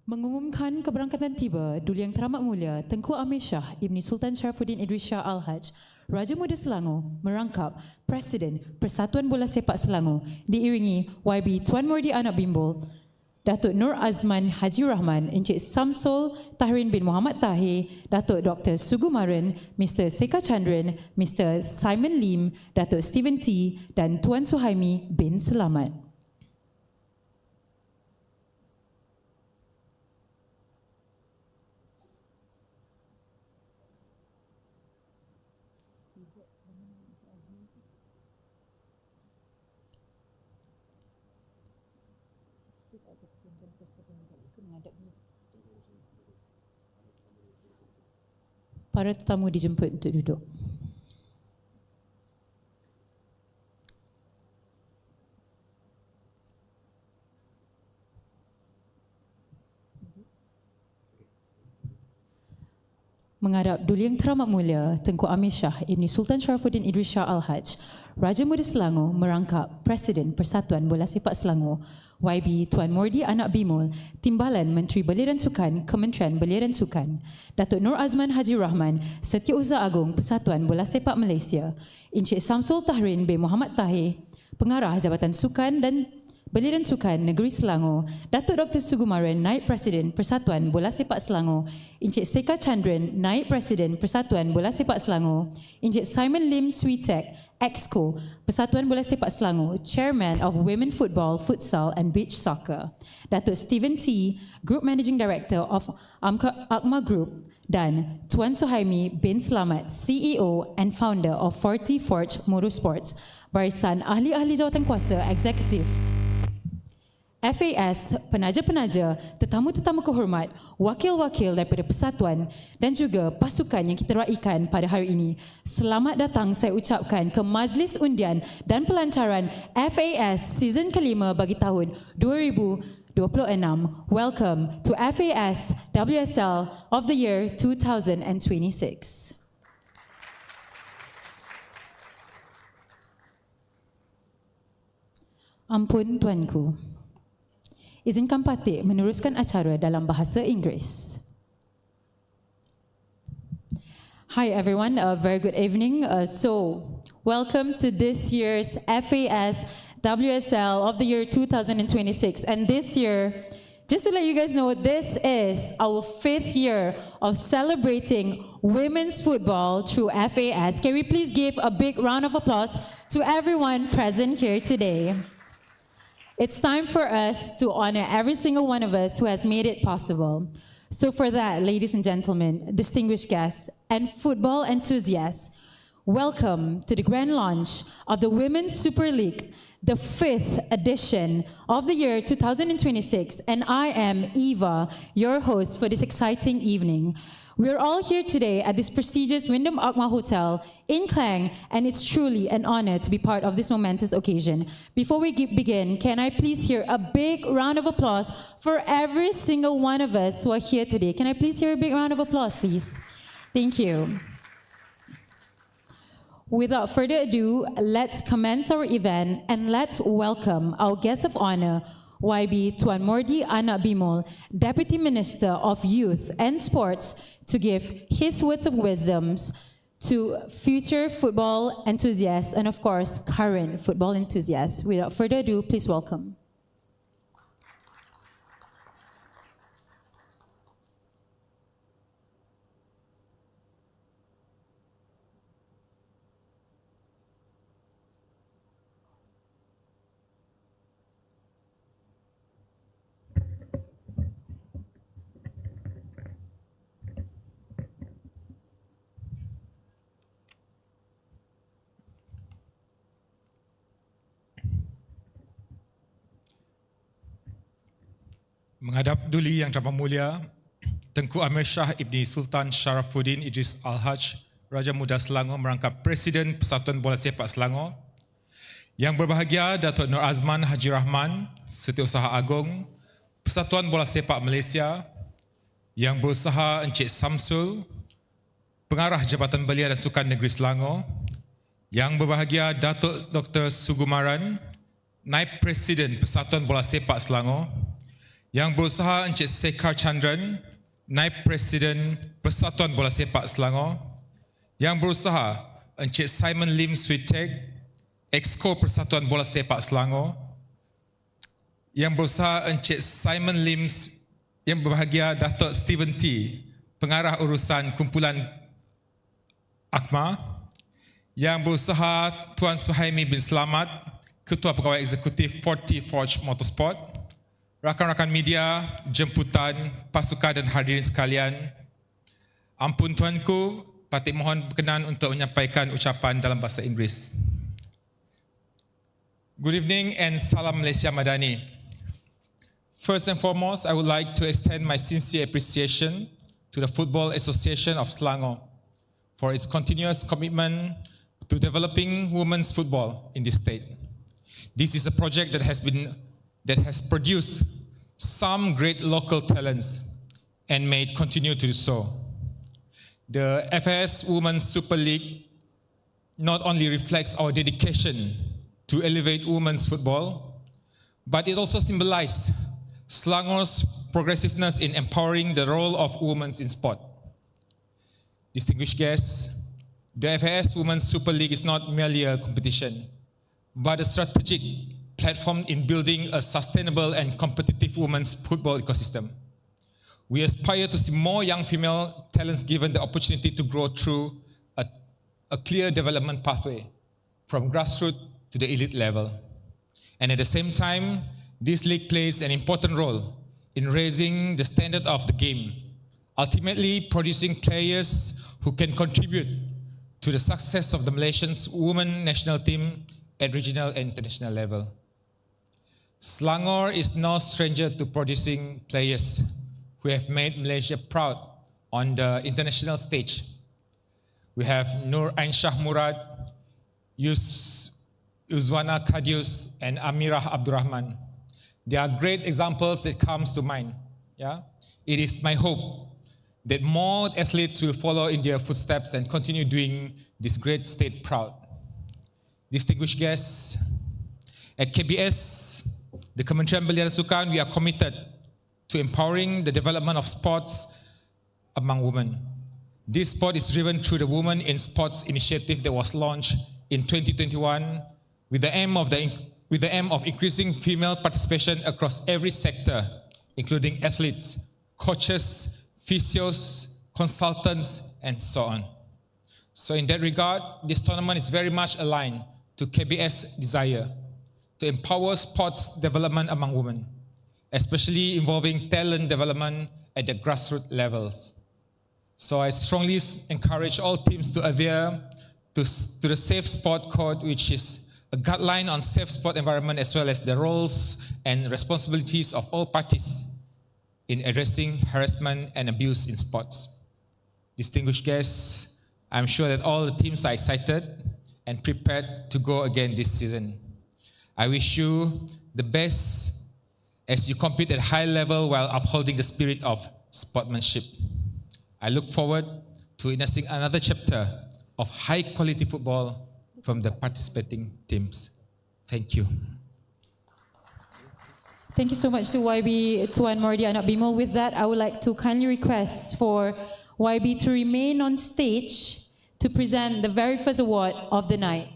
Mengumumkan keberangkatan tiba Duli Yang Teramat Mulia Tengku Amir Shah Ibni Sultan Sharafuddin Idris Shah Al-Haj, Raja Muda Selangor merangkap Presiden Persatuan Bola Sepak Selangor diiringi YB Tuan Mordi Anak Bimbul, Datuk Nur Azman Haji Rahman, Encik Samsul Tahrin bin Muhammad Tahir, Datuk Dr. Sugumaran, Mr. Seka Chandran, Mr. Simon Lim, Datuk Stephen T dan Tuan Suhaimi bin Selamat. Para tetamu dijemput untuk duduk. Menghadap Duli Yang Teramat Mulia Tengku Amir Shah Ibni Sultan Sharafuddin Idris Shah Al-Haj, Raja Muda Selangor merangkap Presiden Persatuan Bola Sepak Selangor YB Tuan Mordi Anak Bimul, Timbalan Menteri Belia dan Sukan Kementerian Belia dan Sukan, Datuk Nur Azman Haji Rahman, Setiausaha Agung Persatuan Bola Sepak Malaysia, Encik Samsul Tahrin bin Muhammad Tahir, Pengarah Jabatan Sukan dan Belia dan Sukan Negeri Selangor, Datuk Dr. Sugumaran, Naib Presiden Persatuan Bola Sepak Selangor, Encik Seka Chandran, Naib Presiden Persatuan Bola Sepak Selangor, Encik Simon Lim Switek, Exco Persatuan Bola Sepak Selangor, Chairman of Women Football, Futsal and Beach Soccer, Datuk Stephen T, Group Managing Director of Akma Group, dan Tuan Suhaimi bin Selamat, CEO and Founder of 40 Forge Motorsports, barisan ahli-ahli jawatankuasa eksekutif, FAS, penaja-penaja, tetamu-tetamu kehormat, wakil-wakil daripada persatuan dan juga pasukan yang kita raikan pada hari ini. Selamat datang saya ucapkan ke Majlis Undian dan Pelancaran FAS Season kelima bagi tahun 2026. Welcome to FAS WSL of the Year 2026. Ampun tuanku. Izinkan Patik meneruskan acara dalam bahasa Inggeris. Hi everyone, a very good evening. Welcome to this year's FAS WSL of the year 2026. And this year, just to let you guys know, this is our 5th year of celebrating women's football through FAS. Can we please give a big round of applause to everyone present here today? It's time for us to honor every single one of us who has made it possible. So for that, ladies and gentlemen, distinguished guests, and football enthusiasts, welcome to the grand launch of the Women's Super League, the 5th edition of the year 2026. And I am Eva, your host for this exciting evening. We're all here today at this prestigious Wyndham Akma Hotel in Klang, and it's truly an honor to be part of this momentous occasion. Before we begin, can I please hear a big round of applause for every single one of us who are here today? Can I please hear a big round of applause, please? Thank you. Without further ado, let's commence our event and let's welcome our guest of honor, YB Tuan Mordi Anak Bimul, Deputy Minister of Youth and Sports, to give his words of wisdoms to future football enthusiasts and of course current football enthusiasts. Without further ado, please welcome. Menghadap Duli Yang Teramat Mulia Tengku Amir Shah Ibni Sultan Sharafuddin Idris Al-Haj, Raja Muda Selangor merangkap Presiden Persatuan Bola Sepak Selangor. Yang berbahagia Datuk Nur Azman Haji Rahman, Setiausaha Agung Persatuan Bola Sepak Malaysia. Yang berusaha Encik Samsul, Pengarah Jabatan Belia dan Sukan Negeri Selangor. Yang berbahagia Datuk Dr. Sugumaran, Naib Presiden Persatuan Bola Sepak Selangor. Yang berusaha Encik Sekar Chandran, Naib Presiden Persatuan Bola Sepak Selangor. Yang berusaha Encik Simon Lim Switek, Exco Persatuan Bola Sepak Selangor. Yang berusaha Encik Simon Lim, yang berbahagia Datuk Stephen T, Pengarah Urusan Kumpulan AKMA. Yang berusaha Tuan Suhaimi bin Selamat, Ketua Pegawai Eksekutif 40 Forge Motorsport. Rakan-rakan media, jemputan, pasukan dan hadirin sekalian. Ampun tuanku, patut mohon berkenan untuk menyampaikan ucapan dalam bahasa Inggeris. Good evening and salam Malaysia Madani. First and foremost, I would like to extend my sincere appreciation to the Football Association of Selangor for its continuous commitment to developing women's football in this state. This is a project that has produced some great local talents and may continue to do so. The FAS Women's Super League not only reflects our dedication to elevate women's football, but it also symbolizes Selangor's progressiveness in empowering the role of women in sport. Distinguished guests, the FAS Women's Super League is not merely a competition, but a strategic platform in building a sustainable and competitive women's football ecosystem. We aspire to see more young female talents given the opportunity to grow through a clear development pathway from grassroots to the elite level. And at the same time, this league plays an important role in raising the standard of the game, ultimately producing players who can contribute to the success of the Malaysian women national team at regional and international level. Selangor is no stranger to producing players who have made Malaysia proud on the international stage. We have Nur Ainshah Murad, Uzwana Kadius, and Amirah Abdurrahman. They are great examples that comes to mind. Yeah? It is my hope that more athletes will follow in their footsteps and continue doing this great state proud. Distinguished guests, at KBS, the Kementerian Belia dan Sukan, we are committed to empowering the development of sports among women. This sport is driven through the Women in Sports initiative that was launched in 2021 with the aim of increasing female participation across every sector, including athletes, coaches, physios, consultants, and so on. So in that regard, this tournament is very much aligned to KBS' desire to empower sports development among women, especially involving talent development at the grassroots levels. So I strongly encourage all teams to adhere to the Safe Sport Code, which is a guideline on safe sport environment as well as the roles and responsibilities of all parties in addressing harassment and abuse in sports. Distinguished guests, I'm sure that all the teams are excited and prepared to go again this season. I wish you the best as you compete at high level while upholding the spirit of sportsmanship. I look forward to witnessing another chapter of high quality football from the participating teams. Thank you. Thank you so much to YB Tuan Mordi Anak Bimal. With that, I would like to kindly request for YB to remain on stage to present the very first award of the night.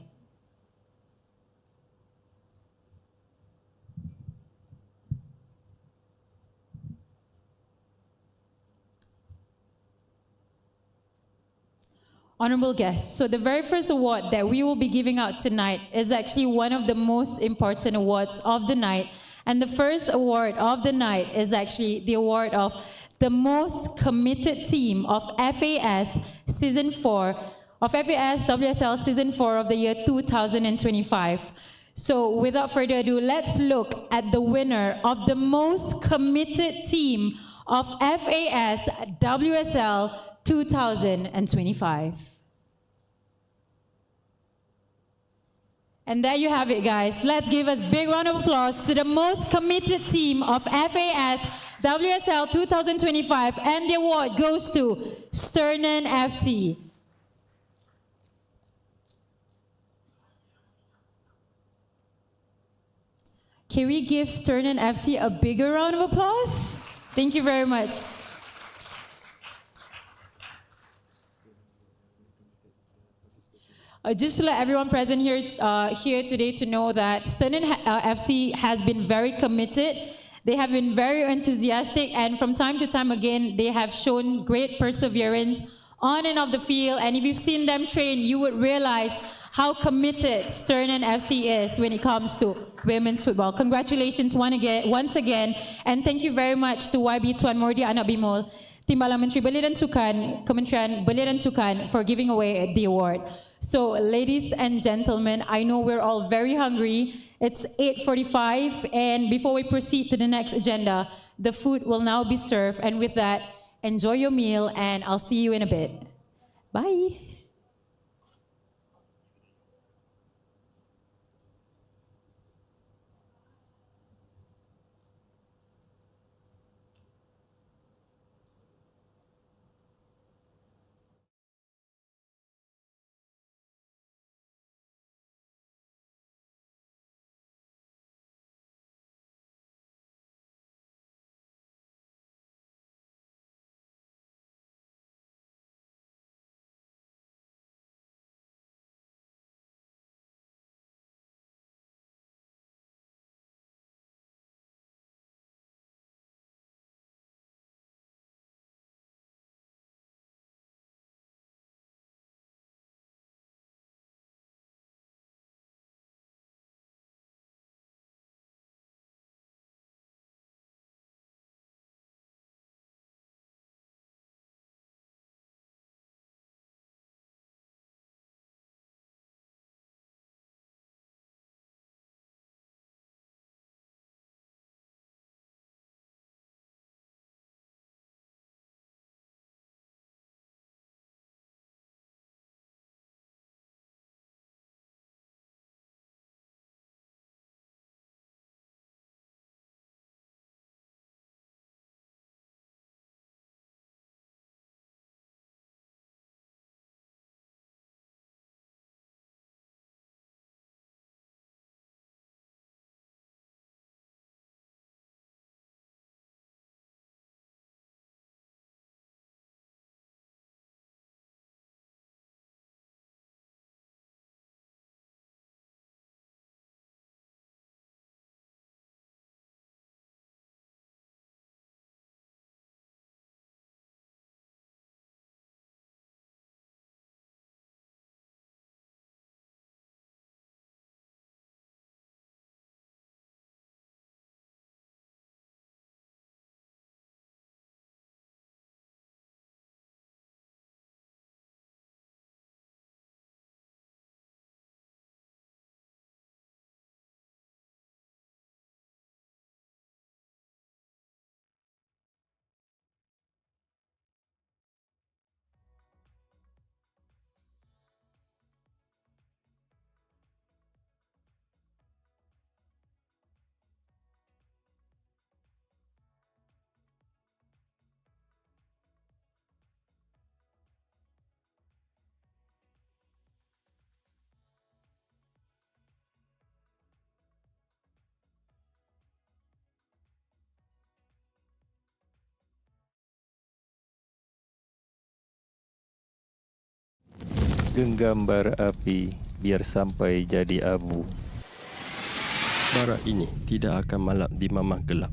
Honorable guests, so the very first award that we will be giving out tonight is actually one of the most important awards of the night. And the first award of the night is actually the award of the most committed team of FAS Season 4, of FAS WSL Season 4 of the year 2025. So without further ado, let's look at the winner of the most committed team of FAS WSL 2025. And there you have it, guys. Let's give a big round of applause to the most committed team of FAS WSL 2025. And the award goes to Sternen FC. Can we give Sternen FC a bigger round of applause? Thank you very much. Just to let everyone present here today to know that Sternen FC has been very committed. They have been very enthusiastic, and from time to time again, they have shown great perseverance on and off the field. And if you've seen them train, you would realize how committed Sternen FC is when it comes to women's football. Congratulations once again, and thank you very much to YB Tuan Mordi Anak Bimol, Timbalan Menteri Belia dan Sukan, Kementerian Belia dan Sukan for giving away the award. So, ladies and gentlemen, I know we're all very hungry. It's 8:45, and before we proceed to the next agenda, the food will now be served. And with that, enjoy your meal, and I'll see you in a bit. Bye. Genggam bara api biar sampai jadi abu. Bara ini tidak akan malap di mamah gelap.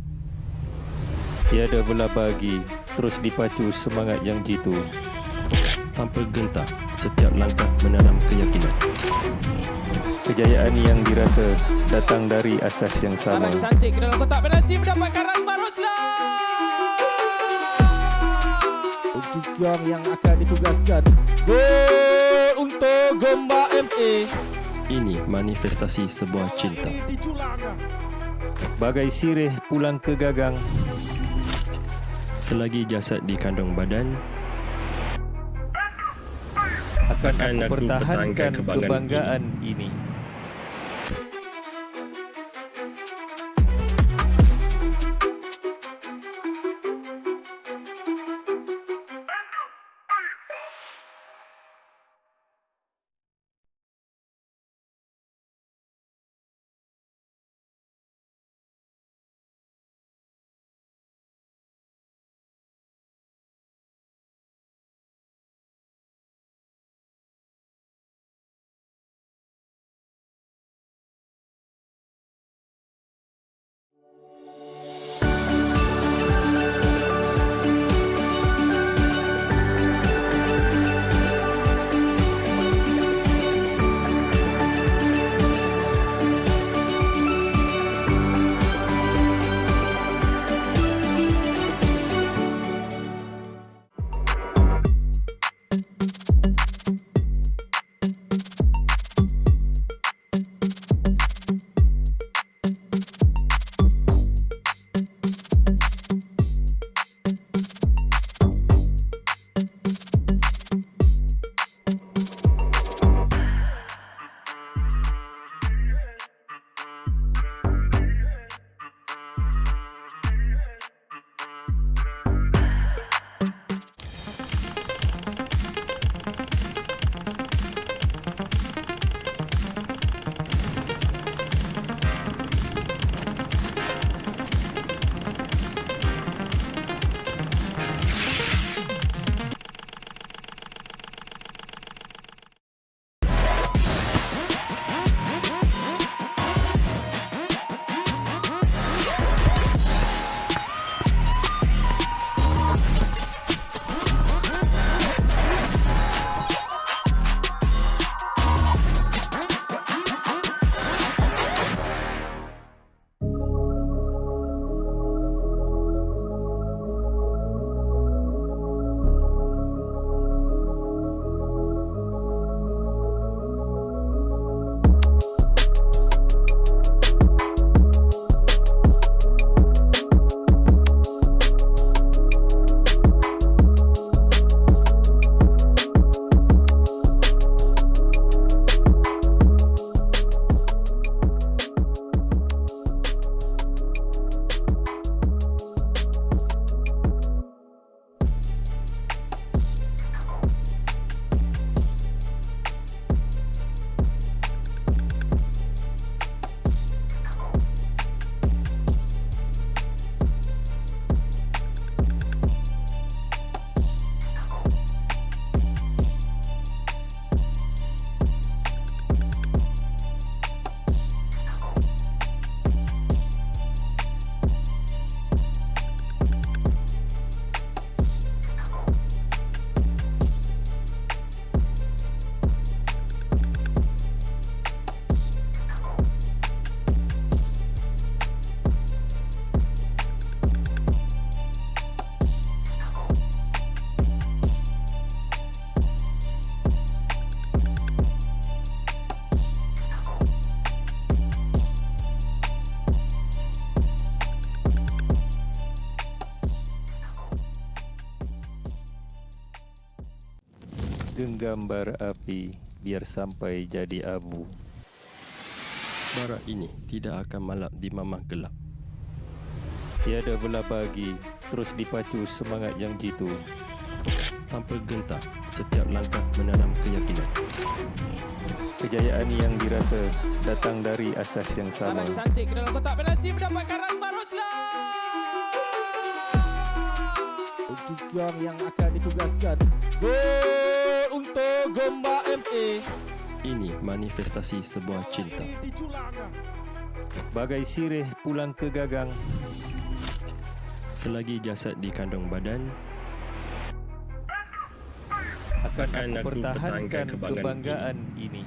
Tiada belah bagi, terus dipacu semangat yang jitu. Tanpa gentar, setiap langkah menanam keyakinan. Kejayaan yang dirasa datang dari asas yang sama. Anak cantik ke dalam kotak penalti mendapatkan Rasman Roslan. Ujian yang akan ditugaskan. Gol untuk Gemba MA. Ini manifestasi sebuah cinta. Bagai sirih pulang ke gagang. Selagi jasad di kandung badan, akan aku aku pertahankan kebanggaan kebanggaan ini. genggam bara api biar sampai jadi abu. Bara ini tidak akan malap di mamah gelap. Tiada belah bagi, terus dipacu semangat yang jitu. Tanpa gentar, setiap langkah menanam keyakinan. Kejayaan yang dirasa datang dari asas yang sama. Tarik cantik ke dalam kotak penalti mendapatkan Razman Roslan. Ujukiong yang akan ditugaskan. Gol untuk Gombak MA. Ini manifestasi sebuah cinta. Bagai sirih pulang ke gagang, Selagi jasad di kandung badan, akan Akan aku aku pertahankan pertahankan kebanggaan ini.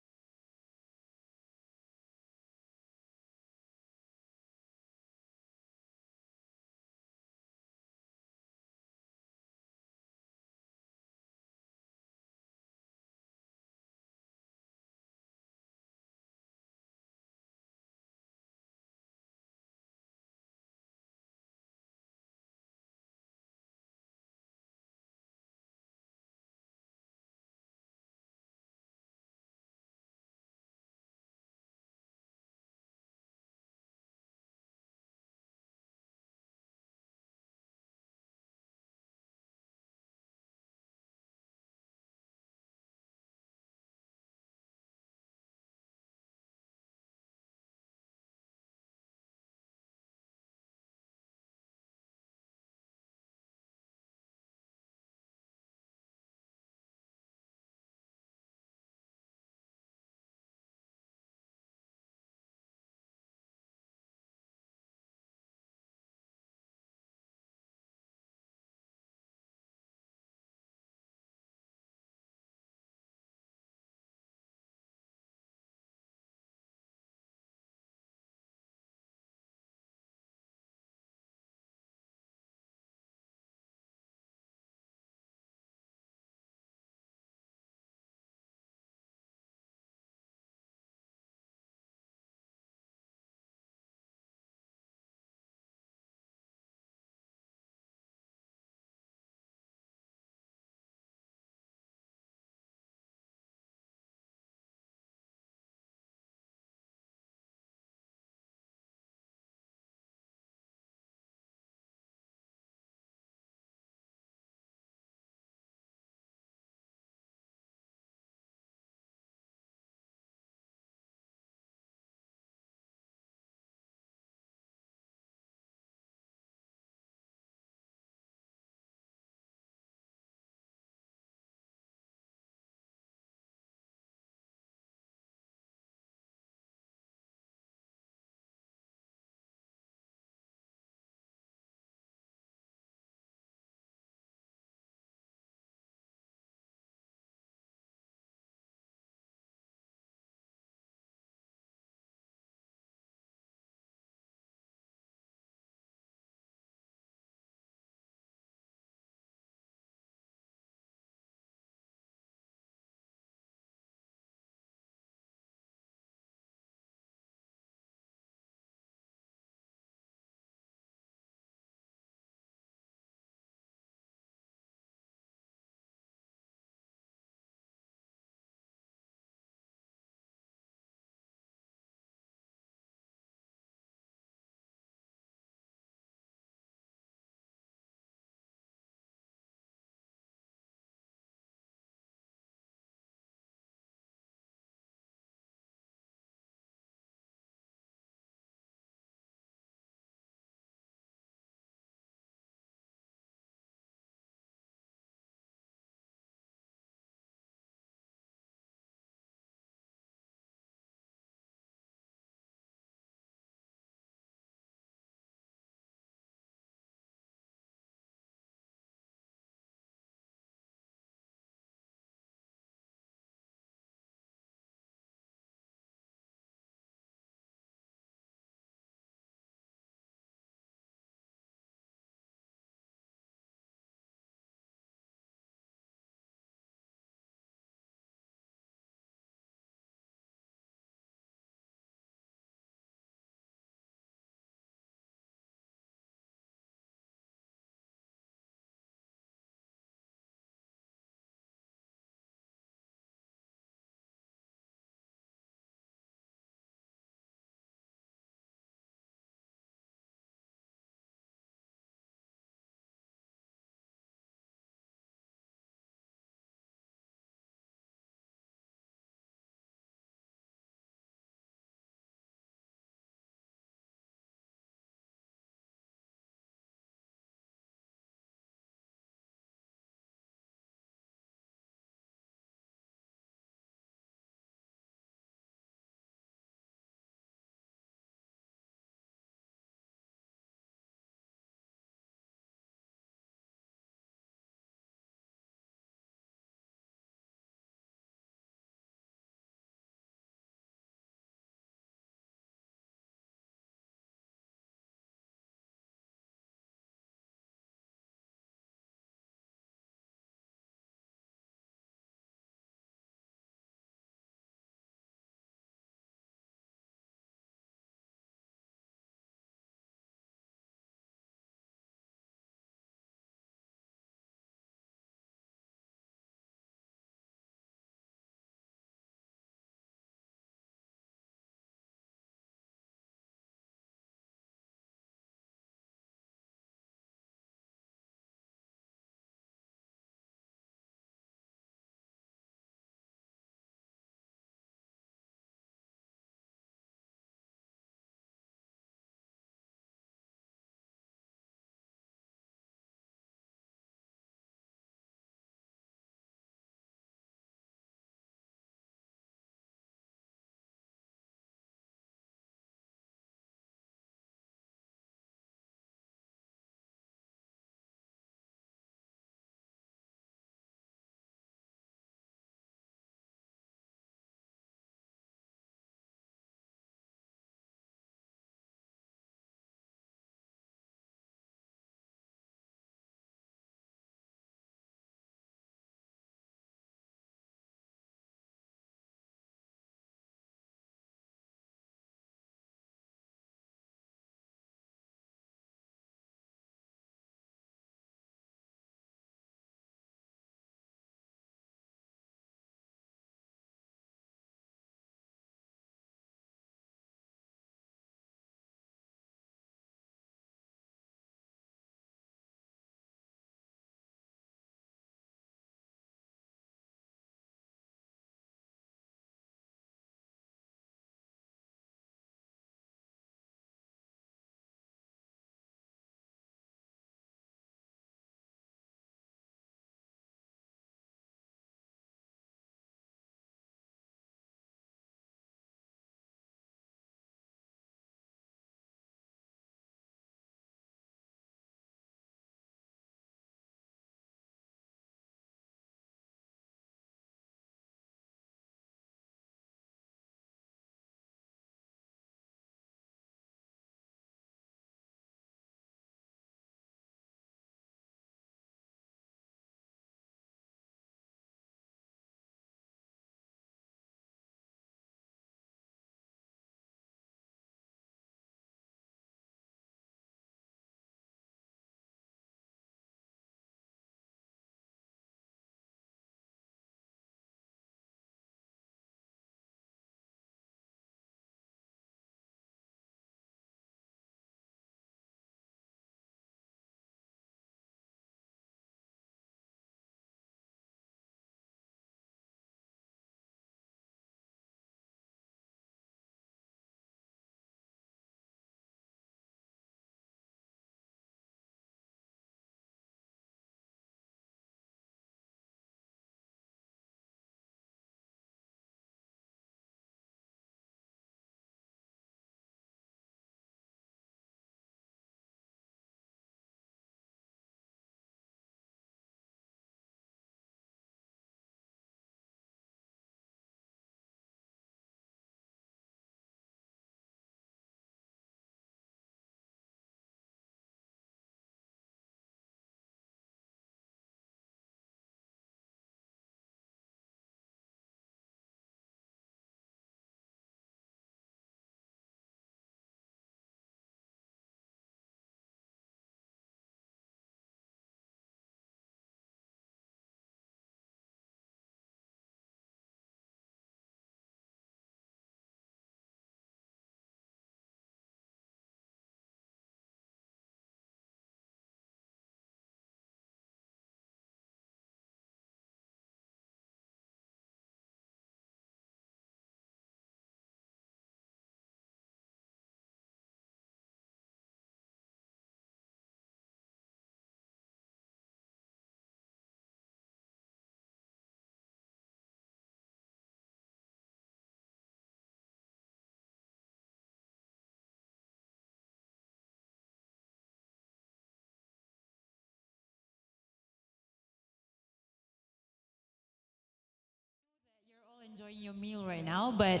enjoying your meal right now, but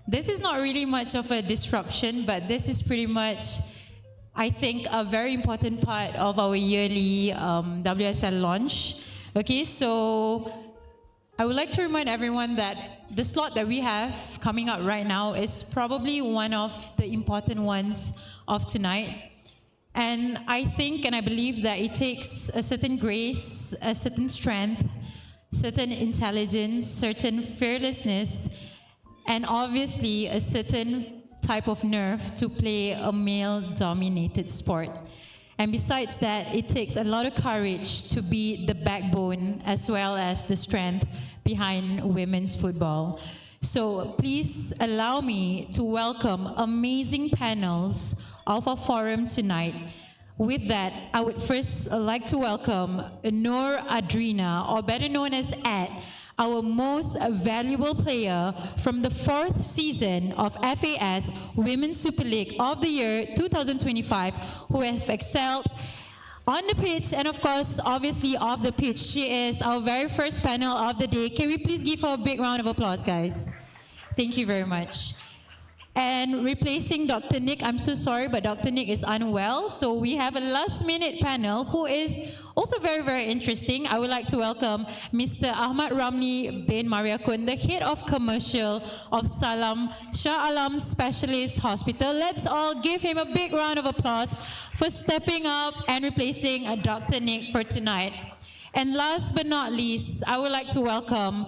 this is not really much of a disruption, but this is pretty much, I think, a very important part of our yearly WSL launch. Okay, so I would like to remind everyone that the slot that we have coming up right now is probably one of the important ones of tonight. And I think and I believe that it takes a certain grace, a certain strength, certain intelligence, certain fearlessness, and obviously a certain type of nerve to play a male-dominated sport. And besides that, it takes a lot of courage to be the backbone as well as the strength behind women's football. So please allow me to welcome amazing panels of our forum tonight. With that, I would first like to welcome Noor Adrina, or better known as Ad, our most valuable player from the 4th season of FAS Women's Super League of the year 2025, who have excelled on the pitch and of course, obviously off the pitch. She is our very first panel of the day. Can we please give her a big round of applause, guys? Thank you very much. And replacing Dr. Nick, I'm so sorry, but Dr. Nick is unwell. So we have a last-minute panel who is also very, very interesting. I would like to welcome Mr. Ahmad Ramli bin Mariakun, the head of commercial of Shah Alam Specialist Hospital. Let's all give him a big round of applause for stepping up and replacing Dr. Nick for tonight. And last but not least, I would like to welcome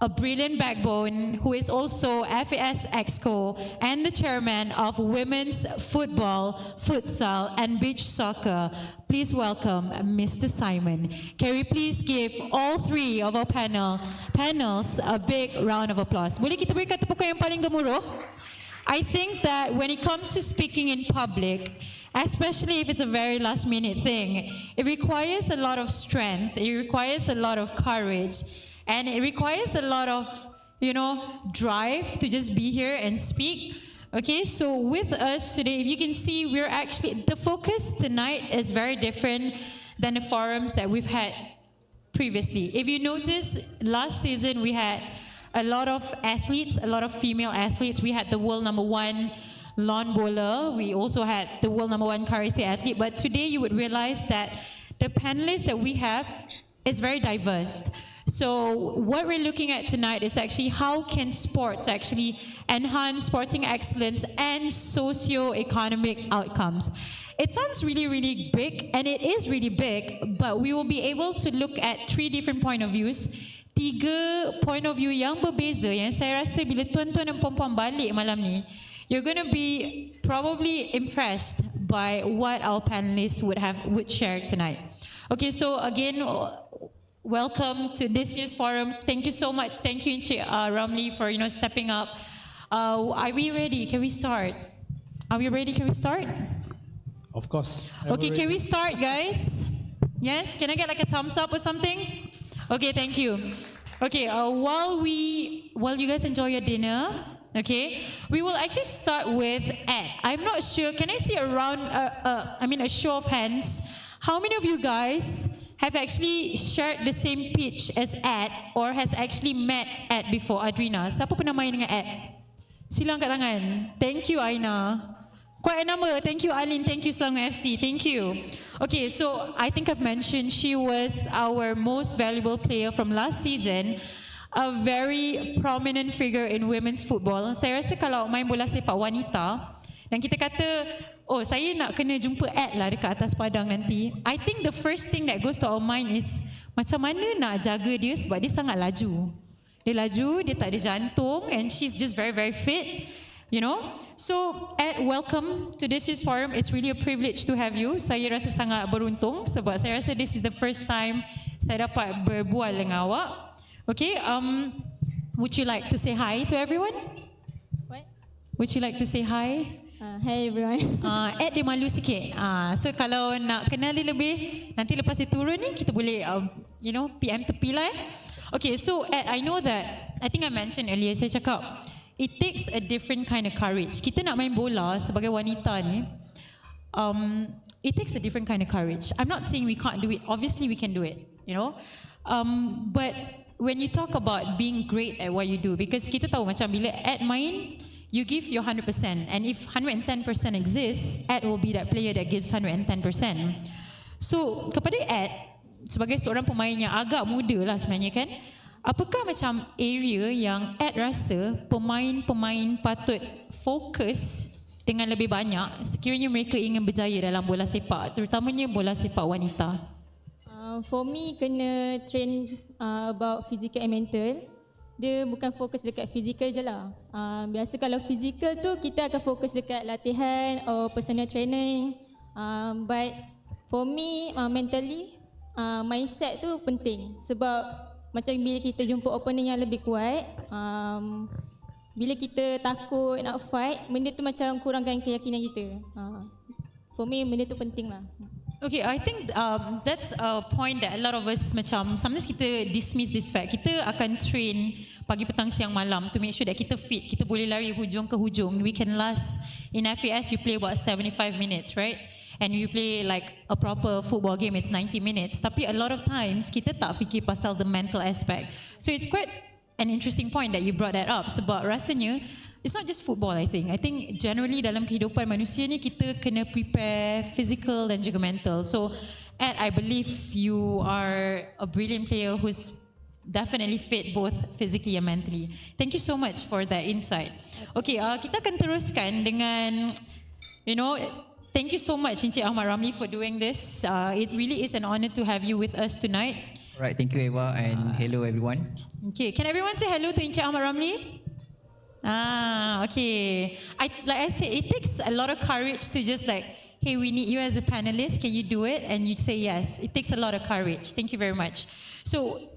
a brilliant backbone who is also FAS Exco and the chairman of women's football, futsal, and beach soccer. Please welcome Mr. Simon. Can we please give all three of our panels a big round of applause? Boleh kita berikan tepuk yang paling gemuruh? I think that when it comes to speaking in public, especially if it's a very last minute thing, it requires a lot of strength, it requires a lot of courage, and it requires a lot of, drive to just be here and speak. Okay, so with us today, if you can see, the focus tonight is very different than the forums that we've had previously. If you notice, last season we had a lot of athletes, a lot of female athletes. We had the world #1 lawn bowler. We also had the world #1 karate athlete. But today you would realize that the panelists that we have is very diverse. So what we're looking at tonight is actually how can sports actually enhance sporting excellence and socio-economic outcomes. It sounds really, really big, and it is really big, but we will be able to look at 3 different point of views. 3 point of view yang berbeza, yang saya rasa bila tuan-tuan dan puan-puan balik malam ni, you're going to be probably impressed by what our panelists would share tonight. Okay, so again, welcome to this year's forum. Thank you so much. Thank you, Encik Ramli, for stepping up. Are we ready? Can we start? Are we ready? Can we start? Of course. Okay, can we start, guys? Yes? Can I get like a thumbs up or something? Okay, thank you. Okay, while you guys enjoy your dinner, okay, we will actually start with Ed. I'm not sure. Can I see a show of hands? How many of you guys have actually shared the same pitch as Ed or has actually met Ed before? Adrina, siapa pernah main dengan Ed? Sila angkat tangan. Thank you, Aina. Quite a number. Thank you, Alin. Thank you, Selangor FC. Thank you. Okay, so I think I've mentioned she was our most valuable player from last season, a very prominent figure in women's football. Saya rasa kalau main bola sepak wanita, dan kita kata, oh, saya nak kena jumpa Ed lah dekat atas padang nanti. I think the first thing that goes to our mind is macam mana nak jaga dia sebab dia sangat laju. Dia laju, dia tak ada jantung, and she's just very, very fit. So Ed, welcome to this year's forum. It's really a privilege to have you. Saya rasa sangat beruntung sebab saya rasa this is the first time saya dapat berbual dengan awak. Okay, would you like to say hi to everyone? What? Would you like to say hi? Hey everyone. Ed dia malu sikit. So kalau nak kenal dia lebih, nanti lepas dia turun ni kita boleh PM tepi lah. Okay, so Ed, I know that, I think I mentioned earlier, saya cakap, it takes a different kind of courage. Kita nak main bola sebagai wanita ni, it takes a different kind of courage. I'm not saying we can't do it. Obviously we can do it, But when you talk about being great at what you do, because kita tahu macam bila Ed main, you give your 100%, and if 110% exists, Ed will be that player that gives 110%. So kepada Ed, sebagai seorang pemain yang agak muda lah sebenarnya kan, apakah macam area yang Ed rasa pemain-pemain patut fokus dengan lebih banyak sekiranya mereka ingin berjaya dalam bola sepak, terutamanya bola sepak wanita? For me, kena train about physical and mental. Dia bukan fokus dekat physical je lah. Biasa kalau physical tu kita akan fokus dekat latihan or personal training. But for me, mentally, mindset tu penting. Sebab macam bila kita jumpa opponent yang lebih kuat, bila kita takut nak fight, benda tu macam kurangkan keyakinan kita. For me, benda tu penting lah. Okay, I think that's a point that a lot of us macam sometimes kita dismiss this fact. Kita akan train pagi, petang, siang, malam to make sure that kita fit, kita boleh lari hujung ke hujung. We can last, in FAS you play about 75 minutes, right? And you play like a proper football game, it's 90 minutes. Tapi a lot of times kita tak fikir pasal the mental aspect. So it's quite an interesting point that you brought that up. Sebab rasanya it's not just football, I think. I think generally dalam kehidupan manusia ni kita kena prepare physical dan juga mental. So, Ed, I believe you are a brilliant player who's definitely fit both physically and mentally. Thank you so much for that insight. Okay, kita akan teruskan dengan, thank you so much Encik Ahmad Ramli for doing this. It really is an honor to have you with us tonight. Alright, thank you Eva and hello everyone. Okay, can everyone say hello to Encik Ahmad Ramli? Okay. Like I said, it takes a lot of courage to just like, hey, we need you as a panelist. Can you do it? And you say yes. It takes a lot of courage. Thank you very much. So,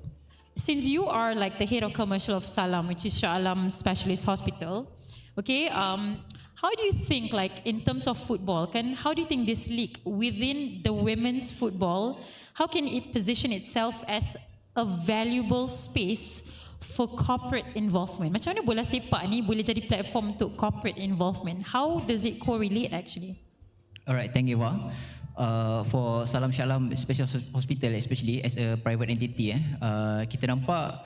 since you are like the head of commercial of Salam, which is Shah Alam Specialist Hospital, okay, how do you think, like in terms of football, how do you think this league within the women's football, how can it position itself as a valuable space for corporate involvement? Macam mana bola sepak ni boleh jadi platform untuk corporate involvement? How does it correlate actually? Alright, thank you Eva. For Salam Shalam Special Hospital, especially as a private entity, kita nampak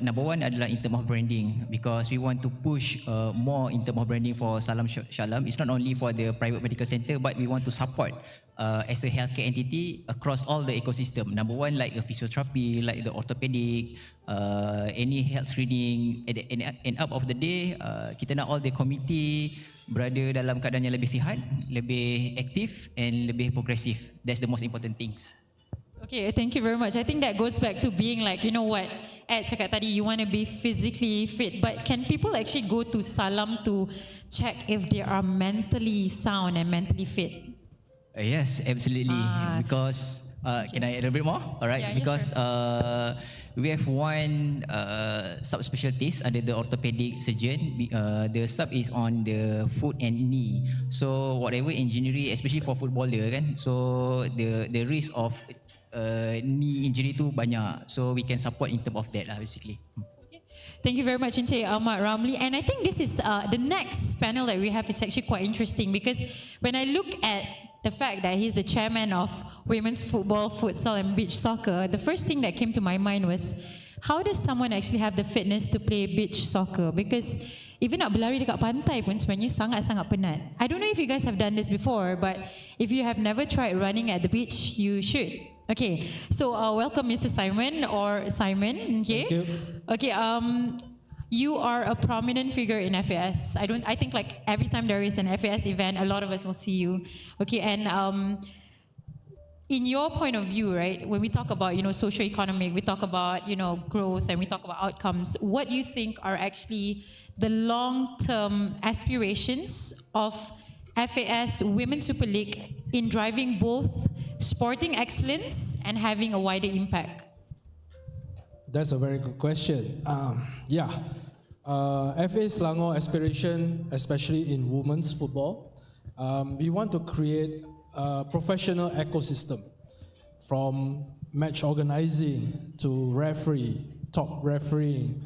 number one adalah in term of branding, because we want to push more in term of branding for Salam Shalam. It's not only for the private medical center, but we want to support as a healthcare entity across all the ecosystem. Number one, like the physiotherapy, like the orthopedic, any health screening. At the end up of the day, kita nak all the committee berada dalam keadaan yang lebih sihat, lebih aktif and lebih progresif. That's the most important things. Okay, thank you very much. I think that goes back to being like, you know what, Ed cakap tadi, you want to be physically fit, but can people actually go to Salam to check if they are mentally sound and mentally fit? Yes, absolutely. Because can I elaborate more? Alright, Yeah, because sure. we have one subspecialties under the orthopedic surgeon. The sub is on the foot and knee. So whatever injury, especially for footballer kan, so the risk of knee injury tu banyak. So we can support in terms of that lah basically. Thank you very much, Encik Ahmad Ramli. And I think this is the next panel that we have is actually quite interesting, because when I look at the fact that he's the chairman of women's football, futsal and beach soccer, the first thing that came to my mind was, how does someone actually have the fitness to play beach soccer? Because even nak berlari dekat pantai pun sebenarnya sangat-sangat penat. I don't know if you guys have done this before, but if you have never tried running at the beach, you should. Okay, so welcome Mr. Simon or Simon. Okay. Thank you. Okay, you are a prominent figure in FAS. I think like every time there is an FAS event, a lot of us will see you. Okay, and in your point of view, right, when we talk about, socio-economic, we talk about, growth, and we talk about outcomes, what do you think are actually the long-term aspirations of FAS Women's Super League in driving both sporting excellence and having a wider impact? That's a very good question. FA Selangor aspiration, especially in women's football, we want to create a professional ecosystem, from match organizing to top refereeing,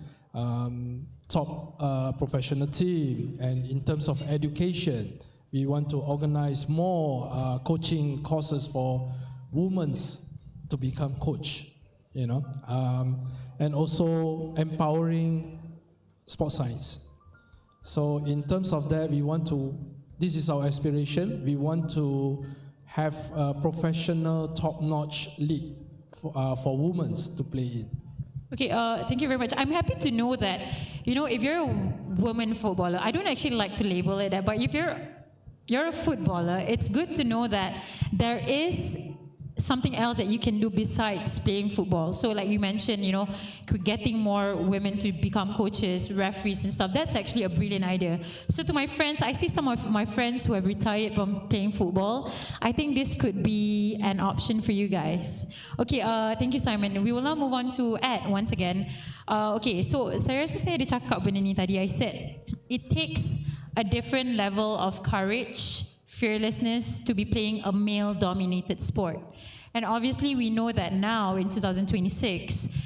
top professional team, and in terms of education, we want to organize more coaching courses for women to become coach. and also empowering sports science. So in terms of that, this is our aspiration. We want to have a professional, top-notch league for women to play in. Okay, thank you very much. I'm happy to know that, if you're a woman footballer, I don't actually like to label it that, but if you're a footballer, it's good to know that there is something else that you can do besides playing football. So like you mentioned, getting more women to become coaches, referees and stuff, that's actually a brilliant idea. So to my friends, I see some of my friends who have retired from playing football. I think this could be an option for you guys. Okay, thank you Simon. We will now move on to Ed once again. Okay, so saya rasa saya ada cakap benda ni tadi. I said, it takes a different level of courage, fearlessness to be playing a male-dominated sport. And obviously we know that now in 2026,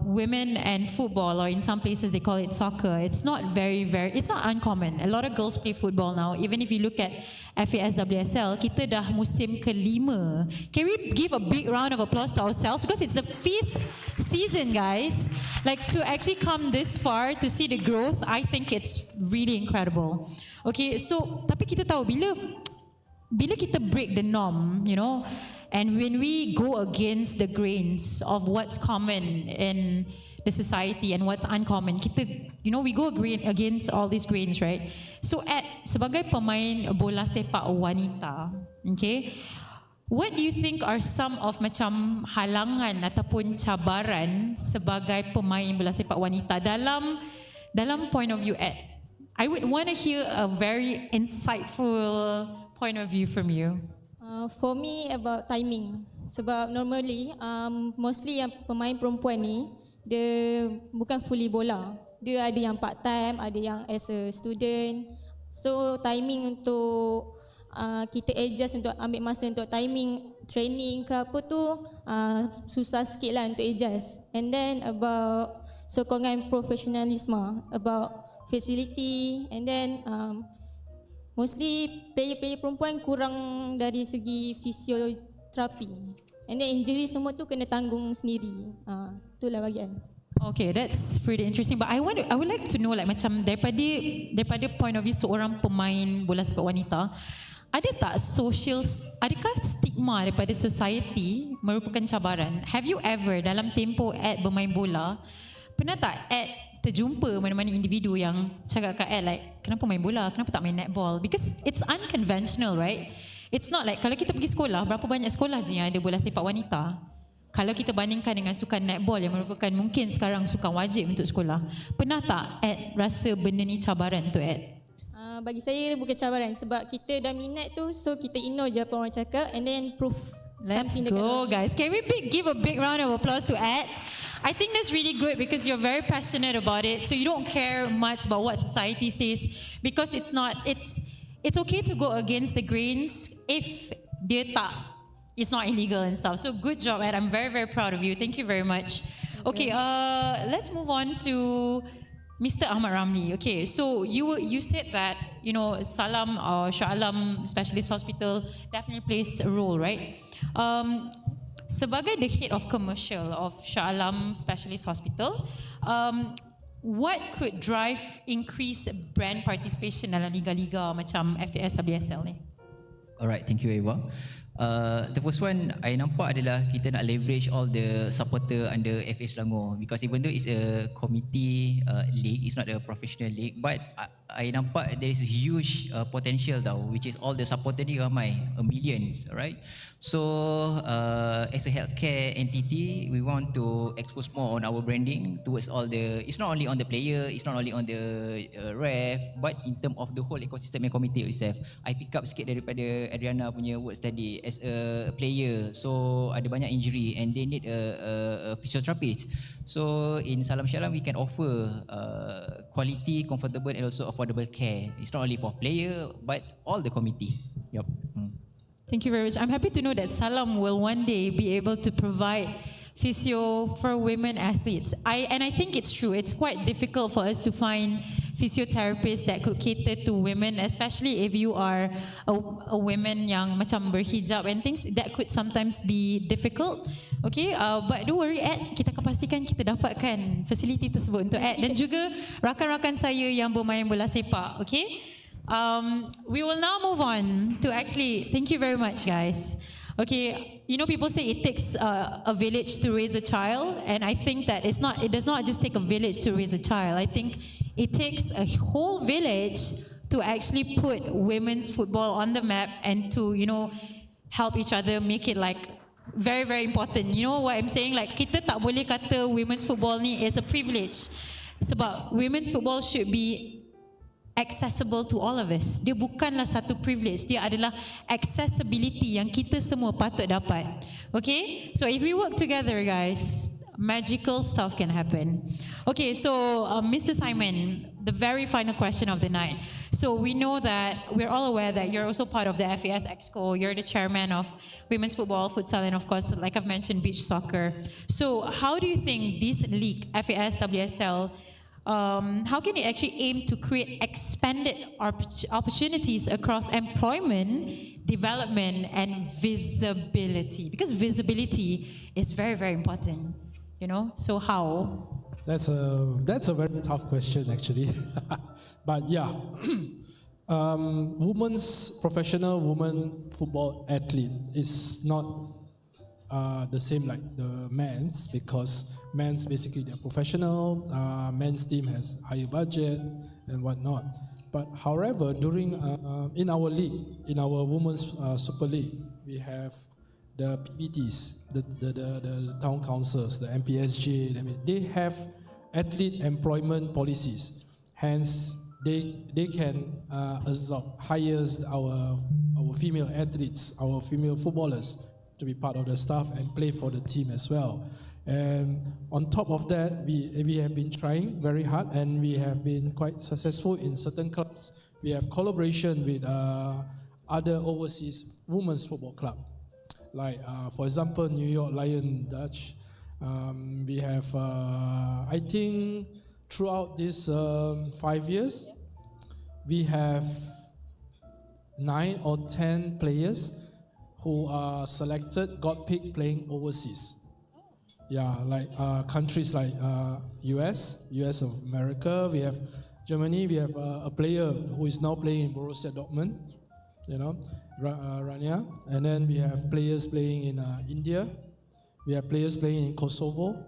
women and football, or in some places they call it soccer, it's not it's not uncommon. A lot of girls play football now. Even if you look at FAS WSL, kita dah musim ke-5. Can we give a big round of applause to ourselves? Because it's the 5th season, guys. Like, to actually come this far, to see the growth, I think it's really incredible. Okay, so, tapi kita tahu, bila kita break the norm, and when we go against the grains of what's common in the society and what's uncommon, kita, we go against all these grains, right? So, sebagai pemain bola sepak wanita, okay, what do you think are some of macam halangan ataupun cabaran sebagai pemain bola sepak wanita dalam point of view Ed? I would want to hear a very insightful point of view from you. For me, about timing. Sebab normally, mostly yang pemain perempuan ni, dia bukan fully bola. Dia ada yang part time, ada yang as a student. So timing untuk kita adjust untuk ambil masa untuk timing training ke apa tu susah sikit lah untuk adjust. And then about sokongan profesionalisme, about facility, and then mostly player-player perempuan kurang dari segi fisioterapi. And then injury semua tu kena tanggung sendiri. Itulah bagian. Okay, that's pretty interesting. But I would like to know, like, macam daripada point of view seorang pemain bola sepak wanita, adakah stigma daripada society merupakan cabaran? Have you ever dalam tempoh Ed bermain bola, pernah tak Ed terjumpa mana-mana individu yang cakap kat Ed like, kenapa main bola, kenapa tak main netball? Because it's unconventional, right? It's not like, kalau kita pergi sekolah, berapa banyak sekolah je yang ada bola sepak wanita? Kalau kita bandingkan dengan sukan netball yang merupakan mungkin sekarang sukan wajib untuk sekolah, pernah tak Ed rasa benda ni cabaran untuk Ed? Bagi saya bukan cabaran sebab kita dah minat tu, so kita ignore je apa orang cakap and then proof. Let's go, guys. Can we give a big round of applause to Ed? I think that's really good because you're very passionate about it, so you don't care much about what society says, because it's okay to go against the grains if it's not illegal and stuff. So good job, Ed. I'm very, very proud of you. Thank you very much. Okay, let's move on to Mr. Ahmad Ramli. Okay, so you said that Salam or Shah Alam Specialist Hospital definitely plays a role, right? Sebagai the head of commercial of Shah Alam Specialist Hospital, what could drive increased brand participation dalam liga-liga macam FAS WSL ni? Alright, thank you Eva. The first one I nampak adalah kita nak leverage all the supporter under FA Selangor, because even though it's a committee league, it's not a professional league, but I nampak there is a huge potential tau, which is all the supporter ni ramai, millions, right? So as a healthcare entity, we want to expose more on our branding towards all the, it's not only on the player, it's not only on the ref, but in term of the whole ecosystem and committee itself. I pick up sikit daripada Adriana punya words tadi. As a player, so ada banyak injury and they need a physiotherapist. So in Salam Shalam we can offer quality, comfortable and also affordable care. It's not only for player but all the committee. Yep. Thank you very much. I'm happy to know that Salam will one day be able to provide physio for women athletes. And I think it's true. It's quite difficult for us to find physiotherapists that could cater to women, especially if you are a woman yang macam berhijab and things, that could sometimes be difficult. Okay, but don't worry Ed, kita akan pastikan kita dapatkan fasiliti tersebut untuk Ed dan juga rakan-rakan saya yang bermain bola sepak. Okay, we will now move on to actually, thank you very much guys. Okay, you know people say it takes a village to raise a child, and I think that it does not just take a village to raise a child. I think it takes a whole village to actually put women's football on the map and to, you know, help each other make it like very, very important. You know what I'm saying? Like kita tak boleh kata women's football ni is a privilege. Sebab women's football should be accessible to all of us. Dia bukanlah satu privilege, dia adalah accessibility yang kita semua patut dapat. Okay? So if we work together guys, magical stuff can happen. Okay, so Mr. Simon, the very final question of the night. So we know that, we're all aware that you're also part of the FAS Exco, you're the chairman of women's football, futsal, and of course, like I've mentioned, beach soccer. So how do you think this league, FAS, WSL, how can it actually aim to create expanded opportunities across employment, development, and visibility? Because visibility is very, very important. You know, so how? That's a very tough question actually. But yeah, professional women football athlete is not the same like the men's, because men's basically they're professional, men's team has higher budget and whatnot. But however, during in our league, in our women's super league, we have the PBTs, the town councils, the MPSJ, they have athlete employment policies. Hence, they can hire our female athletes, our female footballers to be part of the staff and play for the team as well. And on top of that, we have been trying very hard, and we have been quite successful in certain clubs. We have collaboration with other overseas women's football club. Like, for example, New York Lion Dutch. We have, I think, throughout these 5 years, we have 9 or 10 players who are selected, got picked playing overseas. Yeah, like countries like US of America. We have Germany. We have a player who is now playing in Borussia Dortmund. You know, Rania, and then we have players playing in India, we have players playing in Kosovo.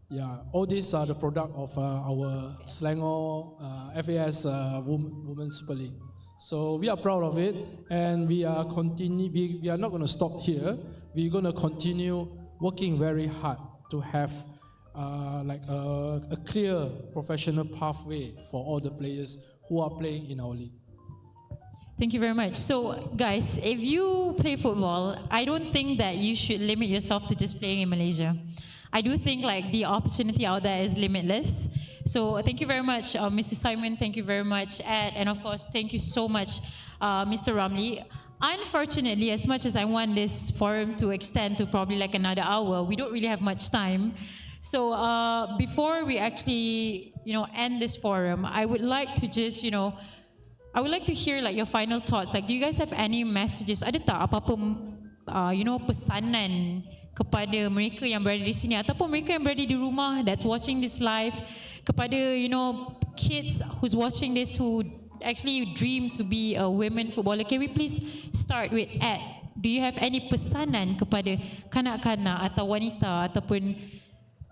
Yeah, all these are the product of our Selangor FAS Women's Super League. So we are proud of it, and we are not going to stop here. We're going to continue working very hard to have like a clear professional pathway for all the players who are playing in our league. Thank you very much. So guys, if you play football, I don't think that you should limit yourself to just playing in Malaysia. I do think like the opportunity out there is limitless. So thank you very much, Mr. Simon. Thank you very much, Ed. And of course, thank you so much, Mr. Ramli. Unfortunately, as much as I want this forum to extend to probably like another hour, we don't really have much time. So before we actually, end this forum, I would like to just, I would like to hear like your final thoughts. Like, do you guys have any messages? Ada tak apa-apa, pesanan kepada mereka yang berada di sini ataupun mereka yang berada di rumah that's watching this live, kepada kids who's watching this who actually dream to be a women footballer? Can we please start with Ed? Do you have any pesanan kepada kanak-kanak atau wanita ataupun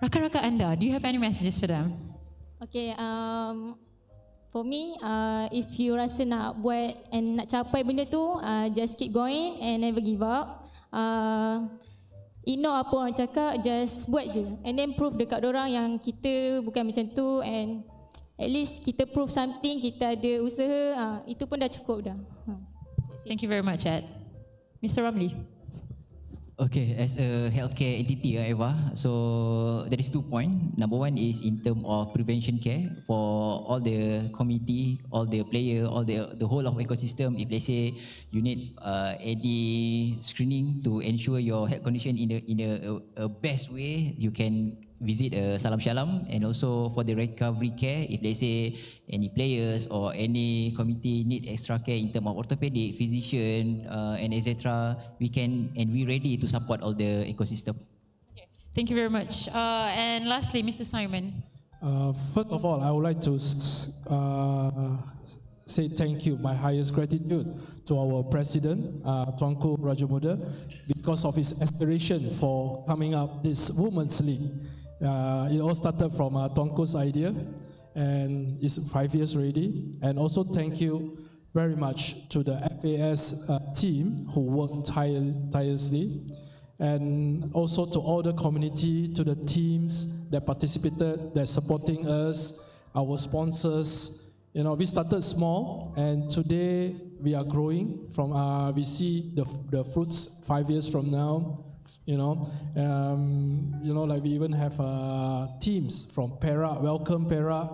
rakan-rakan anda? Do you have any messages for them? Okay, for me, if you rasa nak buat and nak capai benda tu, just keep going and never give up. Ignore apa orang cakap, just buat je. And then prove dekat dorang yang kita bukan macam tu, and at least kita prove something, kita ada usaha, itu pun dah cukup dah. Thank you very much, Ed. Mr. Ramli. Okay, as a healthcare entity, Eva, so there is 2 points. Number one is in terms of prevention care for all the community, all the player, all the whole of ecosystem. If let's say you need any screening to ensure your health condition in a best way, you can visit Salam Shalam, and also for the recovery care, if they say any players or any committee need extra care in terms of orthopedic, physician, and etc., we can and we ready to support all the ecosystem. Thank you very much. And lastly, Mr. Simon. First of all, I would like to say thank you, my highest gratitude to our president, Tuanku Raja Muda, because of his aspiration for coming up this Women's League. It all started from Tuanku's idea, and it's 5 years already. And also thank you very much to the FAS team who worked tirelessly, and also to all the community, to the teams that participated, that supporting us, our sponsors. You know, we started small, and today we are growing. From we see the fruits 5 years from now. Like we even have teams from Perak. Welcome Perak,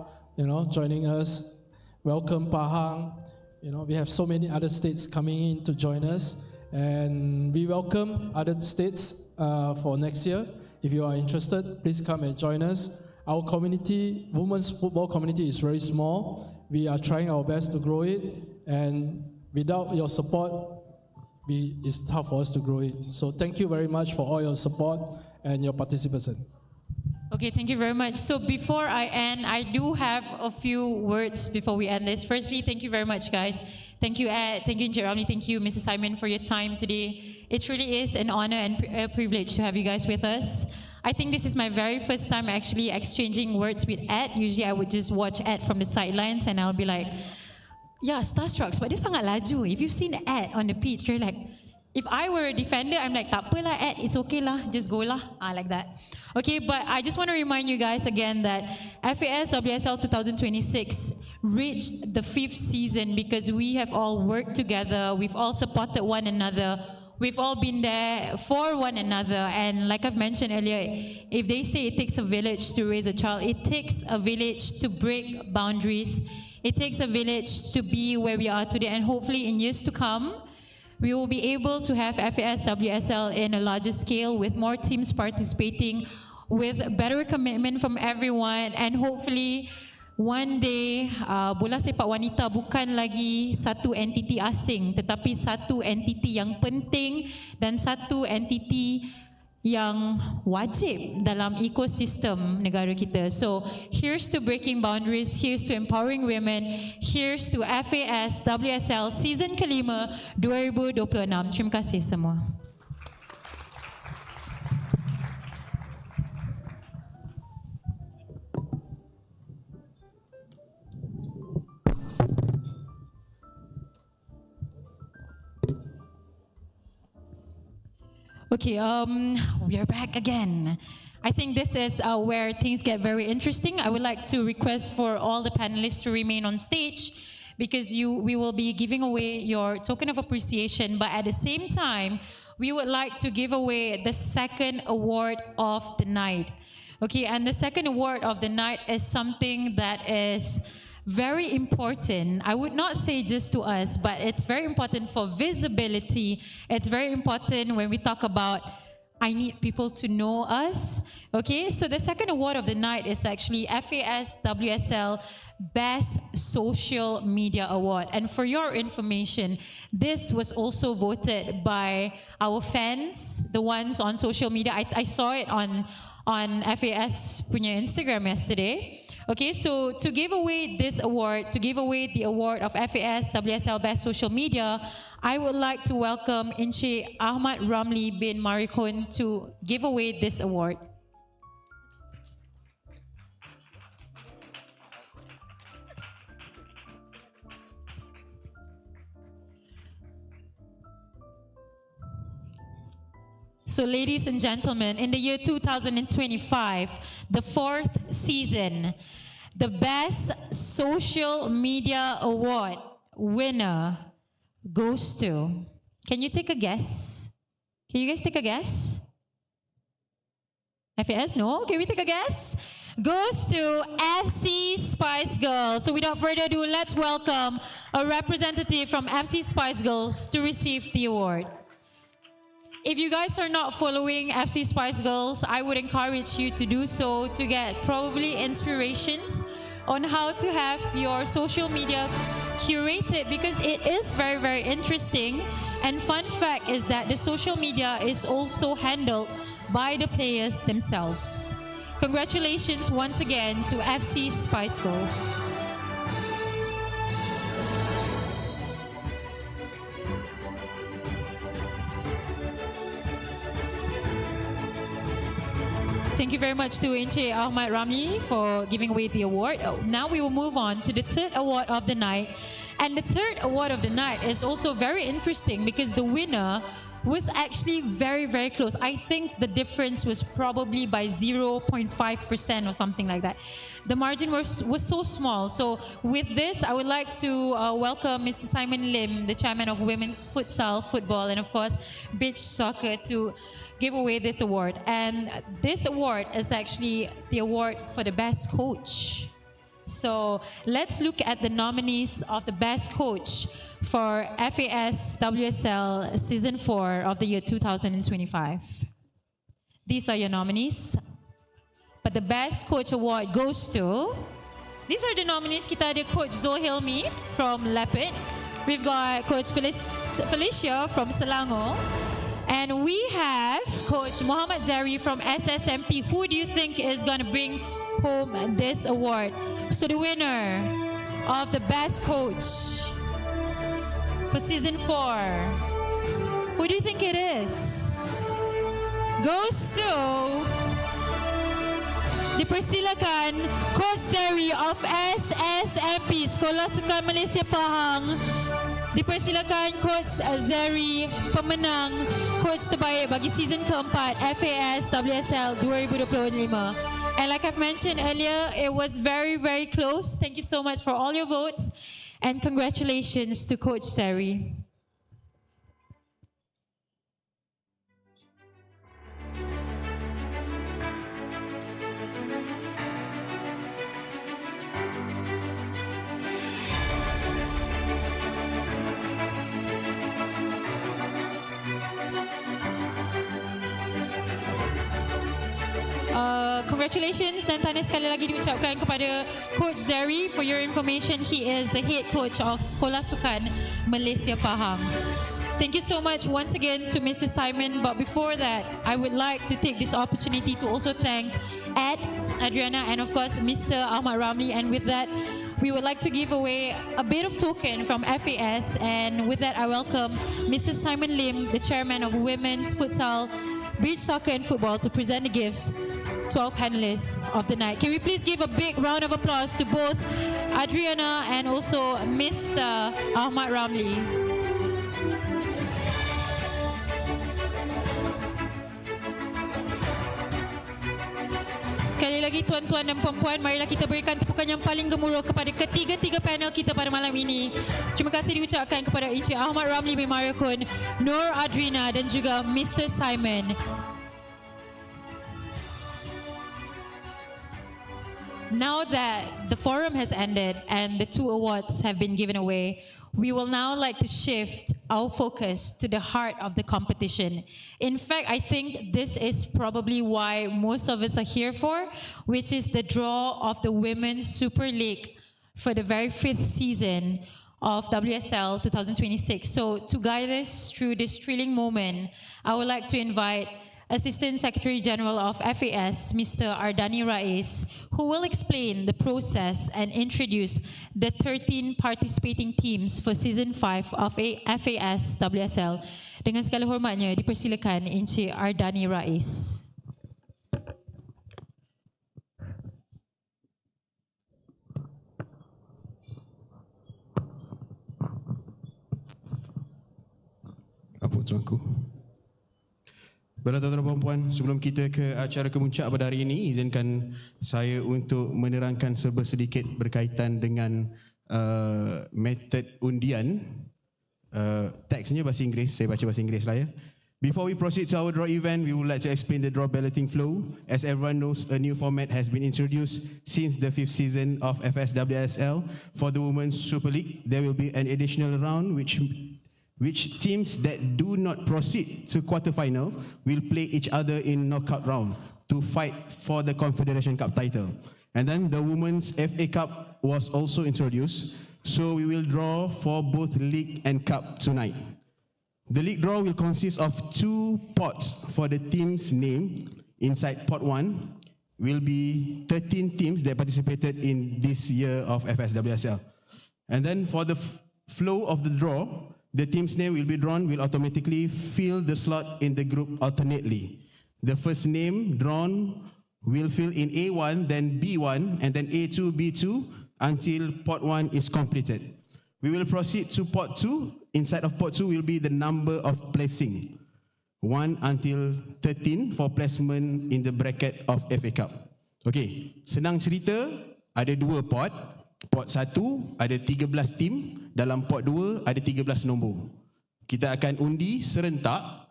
joining us. Welcome Pahang. We have so many other states coming in to join us, and we welcome other states for next year. If you are interested, please come and join us. Our community, women's football community, is very small. We are trying our best to grow it, and without your support, it's tough for us to grow it. So thank you very much for all your support and your participation. Okay, thank you very much. So before I end, I do have a few words before we end this. Firstly, thank you very much, guys. Thank you, Ed. Thank you, Jeremy. Thank you, Mrs. Simon, for your time today. It truly is an honor and a privilege to have you guys with us. I think this is my very first time actually exchanging words with Ed. Usually I would just watch Ed from the sidelines and I'll be like, yeah, starstruck, but dia sangat laju. If you've seen Ed on the pitch, you're like, if I were a defender, I'm like, tak apalah Ed, it's okay lah, just go lah, like that. Okay, but I just want to remind you guys again that FAS WSL 2026 reached the 5th season because we have all worked together, we've all supported one another, we've all been there for one another, and like I've mentioned earlier, if they say it takes a village to raise a child, it takes a village to break boundaries. It takes a village to be where we are today, and hopefully in years to come, we will be able to have FAS WSL in a larger scale with more teams participating, with better commitment from everyone, and hopefully one day bola sepak wanita bukan lagi satu entiti asing, tetapi satu entiti yang penting dan satu entiti yang wajib dalam ekosistem negara kita. So here's to breaking boundaries, here's to empowering women, here's to FAS WSL season kelima 2026. Terima kasih semua. Okay, we are back again. I think this is where things get very interesting. I would like to request for all the panelists to remain on stage because we will be giving away your token of appreciation, but at the same time, we would like to give away the second award of the night. Okay, and the second award of the night is something that is very important. I would not say just to us, but it's very important for visibility. It's very important when we talk about I need people to know us. Okay, so the second award of the night is actually FAS WSL Best Social Media Award. And for your information, this was also voted by our fans, the ones on social media. I saw it on FAS punya Instagram yesterday. Okay, so to give away this award, to give away the award of FAS WSL Best Social Media, I would like to welcome Encik Ahmad Ramli bin Marikun to give away this award. So ladies and gentlemen, in the year 2025, the 4th season, the Best Social Media Award winner goes to, can you take a guess? Can you guys take a guess? FAS? No? Can we take a guess? Goes to FC Spice Girls. So without further ado, let's welcome a representative from FC Spice Girls to receive the award. if you guys are not following FC Spice Girls, I would encourage you to do so to get probably inspirations on how to have your social media curated, because it is very, very interesting. And fun fact is that the social media is also handled by the players themselves. Congratulations once again to FC Spice Girls. Thank you very much to Encik Ahmad Ramli for giving away the award. Now we will move on to the third award of the night. And the third award of the night is also very interesting because the winner was actually very, very close. I think the difference was probably by 0.5% or something like that. The margin was so small. So with this, I would like to welcome Mr. Simon Lim, the chairman of Women's Futsal, Football, and of course, Beach Soccer, to give away this award. And this award is actually the award for the best coach. So let's look at the nominees of the best coach for FAS WSL Season 4 of the year 2025. These are your nominees. But the best coach award goes to, these are the nominees. Kita ada Coach Zohilmi from Leopard. We've got Coach Felicia from Selangor. And we have Coach Muhammad Zari from SSMP. Who do you think is going to bring home this award? So the winner of the best coach for Season 4, who do you think it is? Goes to, dipersilakan Coach Zari of SSMP, Sekolah Sukan Malaysia Pahang. Dipersilakan Coach Zari, pemenang coach terbaik bagi season keempat FAS WSL 2025. And like I've mentioned earlier, it was very, very close. Thank you so much for all your votes. And congratulations to Coach Zari. Congratulations dan tahniah sekali lagi diucapkan kepada Coach Zari. For your information, he is the head coach of Sekolah Sukan Malaysia Pahang. Thank you so much once again to Mr. Simon. But before that, I would like to take this opportunity to also thank Ed, Adriana, and of course Mr. Ahmad Ramli. And with that, we would like to give away a bit of token from FAS. And with that, I welcome Mr. Simon Lim, the chairman of Women's Futsal, Beach Soccer and Football, to present the gifts to our panelists of the night. Can we please give a big round of applause to both Adriana and also Mr. Ahmad Ramli. Sekali lagi tuan-tuan dan puan-puan, marilah kita berikan tepukan yang paling gemuruh kepada ketiga-tiga panel kita pada malam ini. Terima kasih diucapkan kepada Encik Ahmad Ramli bin Mariakun, Nur Adrina dan juga Mr. Simon. Now that the forum has ended and the two awards have been given away, we will now like to shift our focus to the heart of the competition. In fact, I think this is probably why most of us are here for, which is the draw of the Women's Super League for the very fifth season of WSL 2026. So to guide us through this thrilling moment, I would like to invite Assistant Secretary General of FAS, Mr. Ardani Rais, who will explain the process and introduce the 13 participating teams for Season 5 of FAS WSL. Dengan segala hormatnya, dipersilakan Encik Ardani Rais. Apa tuanku? Baiklah tuan-tuan dan puan, sebelum kita ke acara kemuncak pada hari ini, izinkan saya untuk menerangkan serba sedikit berkaitan dengan metod undian. Teksnya bahasa Inggeris, saya baca bahasa Inggeris lah ya. Before we proceed to our draw event, we would like to explain the draw balloting flow. As everyone knows, a new format has been introduced since the 5th season of FSWSL. For the Women's Super League, there will be an additional round which which teams that do not proceed to quarterfinal will play each other in knockout round to fight for the Confederation Cup title. And then the Women's FA Cup was also introduced, so we will draw for both league and cup tonight. The league draw will consist of 2 pots for the team's name. Inside pot 1 will be 13 teams that participated in this year of FSWSL. And then for the flow of the draw, the team's name will be drawn will automatically fill the slot in the group alternately. The first name drawn will fill in A1, then B1, and then A2, B2 until pot 1 is completed. We will proceed to pot 2. Inside of pot 2 will be the number of placing, 1 until 13 for placement in the bracket of FA Cup. Okay, senang cerita, ada 2 pot. Pot 1 ada 13 tim, dalam pot 2 ada 13 nombor. Kita akan undi serentak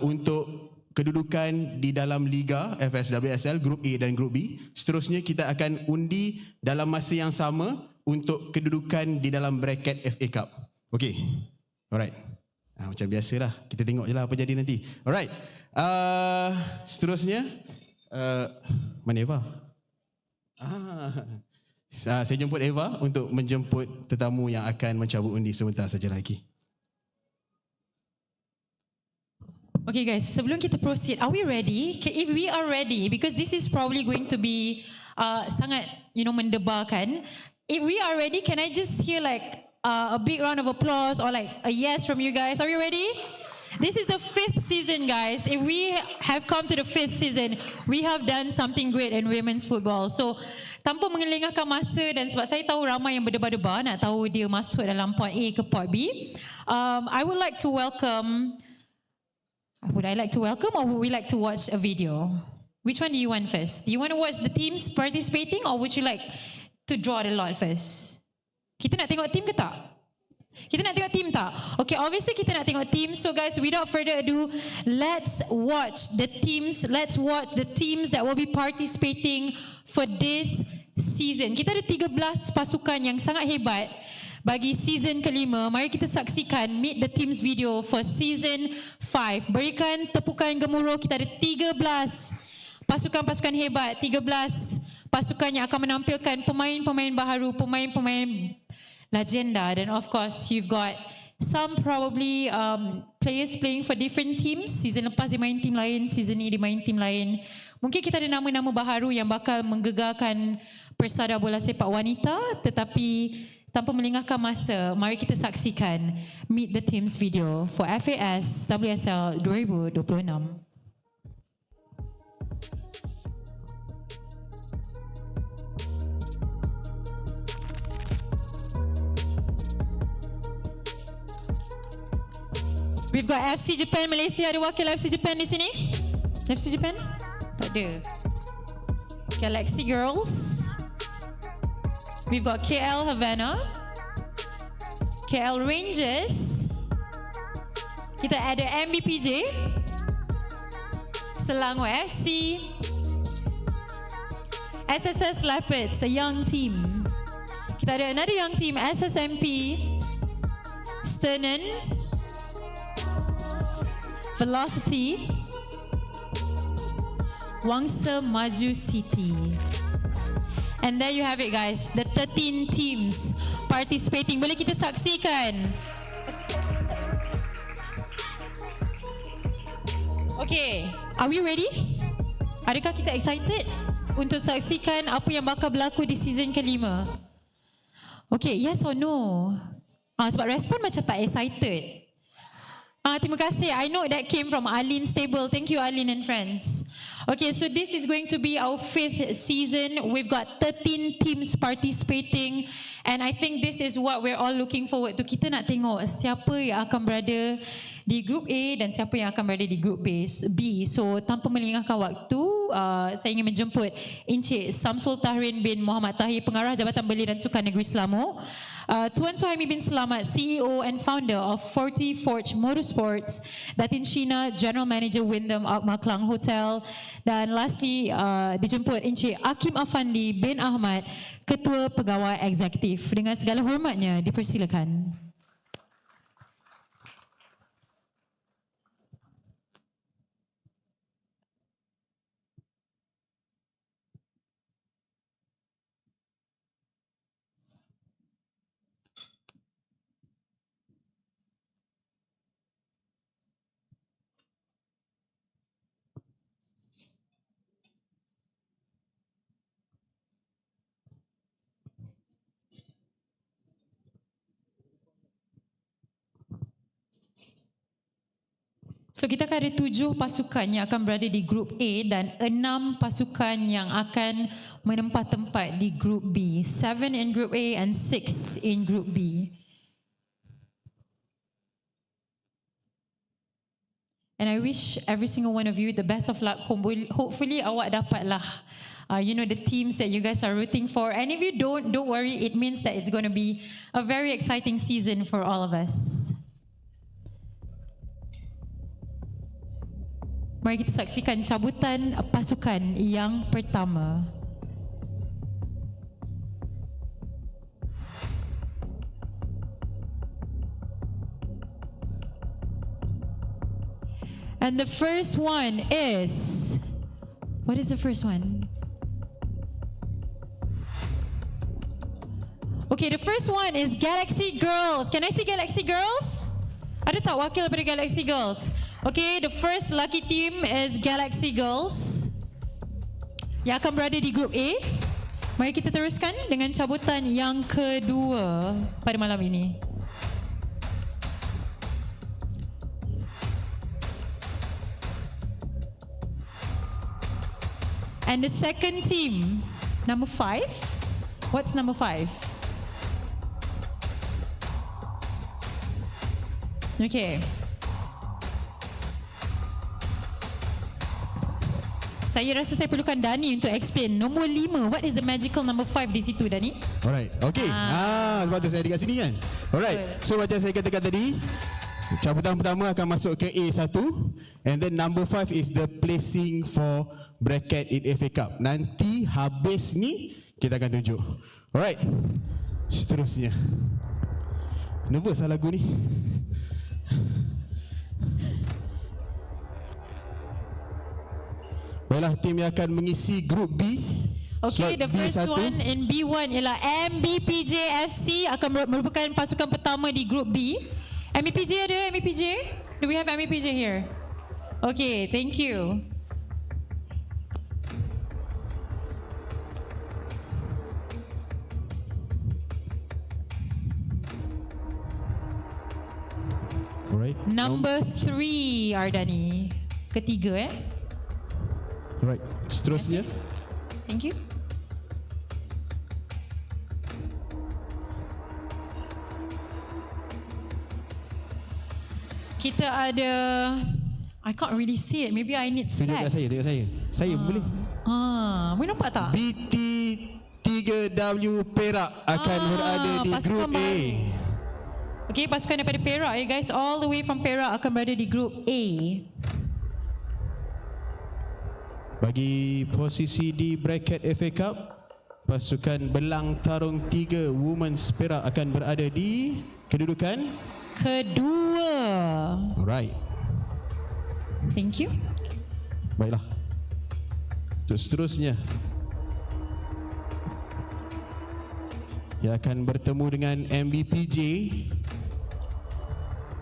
untuk kedudukan di dalam Liga FSWSL Grup A dan Grup B. Seterusnya kita akan undi dalam masa yang sama untuk kedudukan di dalam bracket FA Cup. Okey. Alright. Macam biasalah. Kita tengok je lah apa jadi nanti. Alright. Seterusnya mana Eva? Saya jemput Eva untuk menjemput tetamu yang akan mencabut undi sebentar saja lagi. Okay guys, sebelum kita proceed, are we ready? If we are ready, because this is probably going to be sangat, mendebarkan. If we are ready, can I just hear like a big round of applause or like a yes from you guys? Are you ready? This is the 5th season, guys. If we have come to the 5th season, we have done something great in women's football. So, tanpa mengelengahkan masa dan sebab saya tahu ramai yang berdebar-debar nak tahu dia masuk dalam pot A ke pot B, I would like to welcome. Would I like to welcome or would we like to watch a video? Which one do you want first? Do you want to watch the teams participating or would you like to draw the lot first? Kita nak tengok team ke tak? Kita nak tengok team tak? Okay, obviously kita nak tengok team. So guys, without further ado, let's watch the teams. Let's watch the teams that will be participating for this season. Kita ada 13 pasukan yang sangat hebat bagi season kelima. Mari kita saksikan Meet the Teams video for season 5. Berikan tepukan gemuruh. Kita ada 13 pasukan-pasukan hebat, 13 pasukan yang akan menampilkan pemain-pemain baharu, pemain-pemain legenda. Dan of course, you've got some probably players playing for different teams. Season lepas dia main team lain, season ni dia main team lain. Mungkin kita ada nama-nama baharu yang bakal menggegarkan persada bola sepak wanita, tetapi tanpa melengahkan masa, mari kita saksikan Meet the Teams video for FAS WSL 2026. We've got FC Japan Malaysia. Ada wakil FC Japan di sini? FC Japan? Tak ada. Galaxy Girls. We've got KL Havana, KL Rangers, kita ada MBPJ, Selangor FC, SSS Leopards, a young team. Kita ada another young team, SSMP, Sternen, Velocity, Wangsa Maju City. And there you have it guys, the 13 teams participating. Boleh kita saksikan? Okay, are we ready? Adakah kita excited untuk saksikan apa yang bakal berlaku di season kelima? Okay, yes or no? Sebab respon macam tak excited. Terima kasih. I know that came from Alin's table. Thank you, Alin and friends. Okay, so this is going to be our 5th season. We've got 13 teams participating, and I think this is what we're all looking forward to. Kita nak tengok siapa yang akan berada di Group A dan siapa yang akan berada di Group B. So, tanpa melengahkan waktu, saya ingin menjemput Encik Samsul Tahrin bin Muhammad Tahir, Pengarah Jabatan Belia dan Sukan Negeri Selangor, Tuan Suhaimi bin Selamat, CEO and founder of 40 Forge Motorsports, Datin Sheena, General Manager Wyndham Akmal Klang Hotel, dan lastly dijemput Encik Hakim Afandi bin Ahmad, Ketua Pegawai Eksekutif. Dengan segala hormatnya, dipersilakan. So kita akan ada 7 pasukan yang akan berada di grup A dan 6 pasukan yang akan menempah tempat di grup B. 7 in group A and 6 in group B. And I wish every single one of you the best of luck. Hopefully awak dapatlah the teams that you guys are rooting for. And if you don't worry, it means that it's going to be a very exciting season for all of us. Mari kita saksikan cabutan pasukan yang pertama. And the first one is, what is the first one? Okay, the first one is Galaxy Girls. Can I see Galaxy Girls? Ada tak wakil daripada Galaxy Girls? Okay, the first lucky team is Galaxy Girls yang akan berada di grup A. Mari kita teruskan dengan cabutan yang kedua pada malam ini. And the second team, number 5. What's number 5? Okay. Saya rasa saya perlukan Dani untuk explain. Nombor 5, what is the magical number 5 di situ, Dani? Alright, okay. Sebab tu saya dekat sini kan. Alright, so macam saya katakan tadi, cabutan pertama akan masuk ke A1, and then number 5 is the placing for bracket in FA Cup. Nanti habis ni kita akan tunjuk. Alright, seterusnya. Nervous lah lagu ni. Baiklah, tim yang akan mengisi grup B. Okay, the first B1. one in B1 ialah MBPJ FC akan merupakan pasukan pertama di grup B. MBPJ ada MBPJ? Do we have MBPJ here? Okay, thank you. Alright. Number 3, Ardani. Ketiga, Alright, seterusnya. Thank you. Kita ada, I can't really see it. Maybe I need Tunjuk kat specs. saya, tengok saya. Saya boleh. Boleh nampak tak? BT3W Perak akan berada di pasukan grup A. baru. Okay, pasukan daripada Perak ya guys, all the way from Perak akan berada di grup A. Bagi posisi di bracket FA Cup, pasukan Belang Tarung 3 Women's Perak akan berada di kedudukan kedua. Alright. Thank you. Baiklah. Untuk seterusnya, yang akan bertemu dengan MBPJ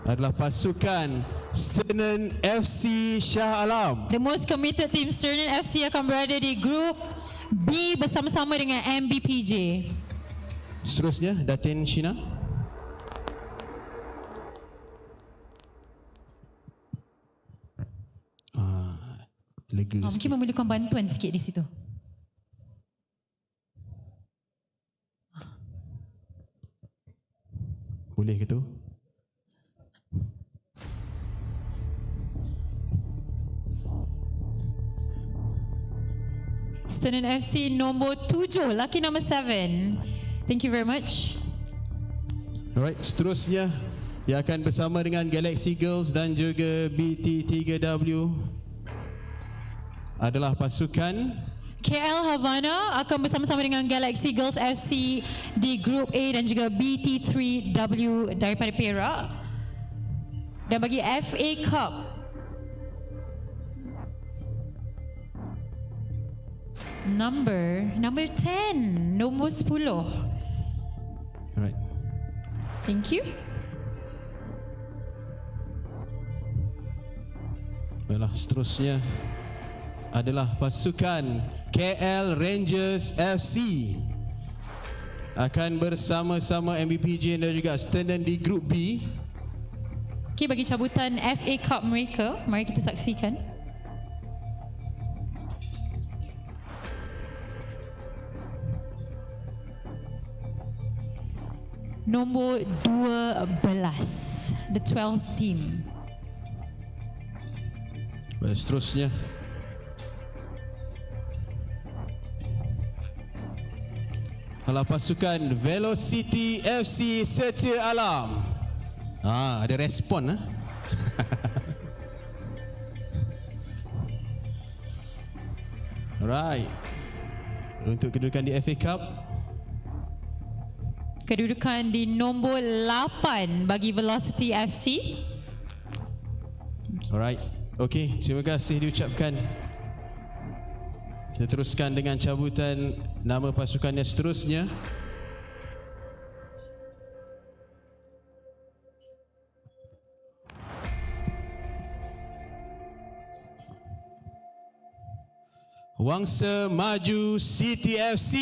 adalah pasukan Stenen FC Shah Alam. The most committed team, Stenen FC, akan berada di grup B bersama-sama dengan MBPJ. Seterusnya, Datin Shina. Lega Mungkin sikit. memerlukan bantuan sikit di situ. Boleh ke tu? Stenen FC nombor 7, lucky number 7. Thank you very much. Alright, seterusnya yang akan bersama dengan Galaxy Girls dan juga BT3W adalah pasukan KL Havana akan bersama-sama dengan Galaxy Girls FC di grup A dan juga BT3W daripada Perak. Dan bagi FA Cup, number 10, nombor 10. Alright. Thank you. Baiklah, seterusnya adalah pasukan KL Rangers FC akan bersama-sama MBPJ dan juga Stenen di grup B. Okay, bagi cabutan FA Cup mereka, mari kita saksikan. Nombor 12, the 12th team. Baik, seterusnya. Adalah pasukan Velocity FC Setia Alam. Ada respon. Alright. Untuk kedudukan di FA Cup. Kedudukan di nombor 8 bagi Velocity FC. Alright. Okey, terima kasih diucapkan. Kita teruskan dengan cabutan nama pasukan yang seterusnya. Wangsa Maju City FC.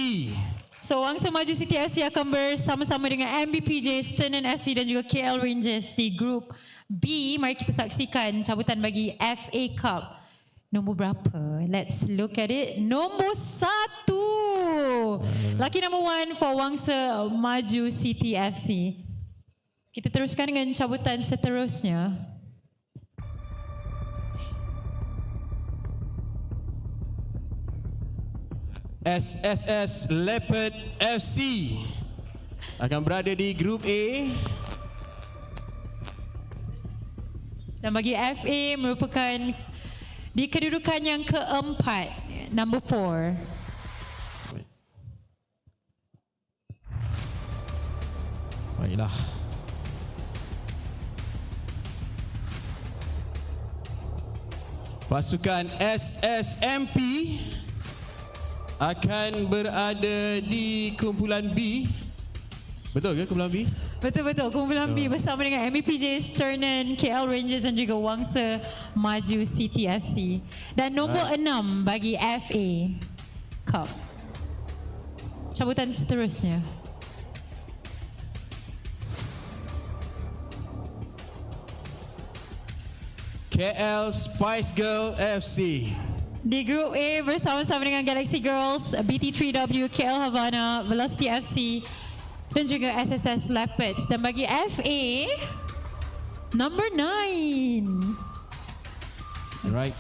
So Wangsa Maju City FC akan bersama-sama dengan MBPJ, Sternen FC dan juga KL Rangers di grup B. Mari kita saksikan cabutan bagi FA Cup. Nombor berapa? Let's look at it. Nombor 1. Lucky number 1 for Wangsa Maju City FC. Kita teruskan dengan cabutan seterusnya. SSS Leopard FC akan berada di grup A. Dan bagi FA merupakan di kedudukan yang keempat, number 4. Baiklah. Pasukan SSMP akan berada di kumpulan B. Betul ke kumpulan B? Betul-betul, kumpulan B bersama dengan MBPJ, Sternen, KL Rangers dan juga Wangsa Maju City FC. Dan nombor 6 bagi FA Cup. Cabutan seterusnya. KL Spice Girl FC. Di grup A bersama-sama dengan Galaxy Girls, BT3W, KL Havana, Velocity FC dan juga SSS Leopards. Dan bagi FA, number 9. Alright.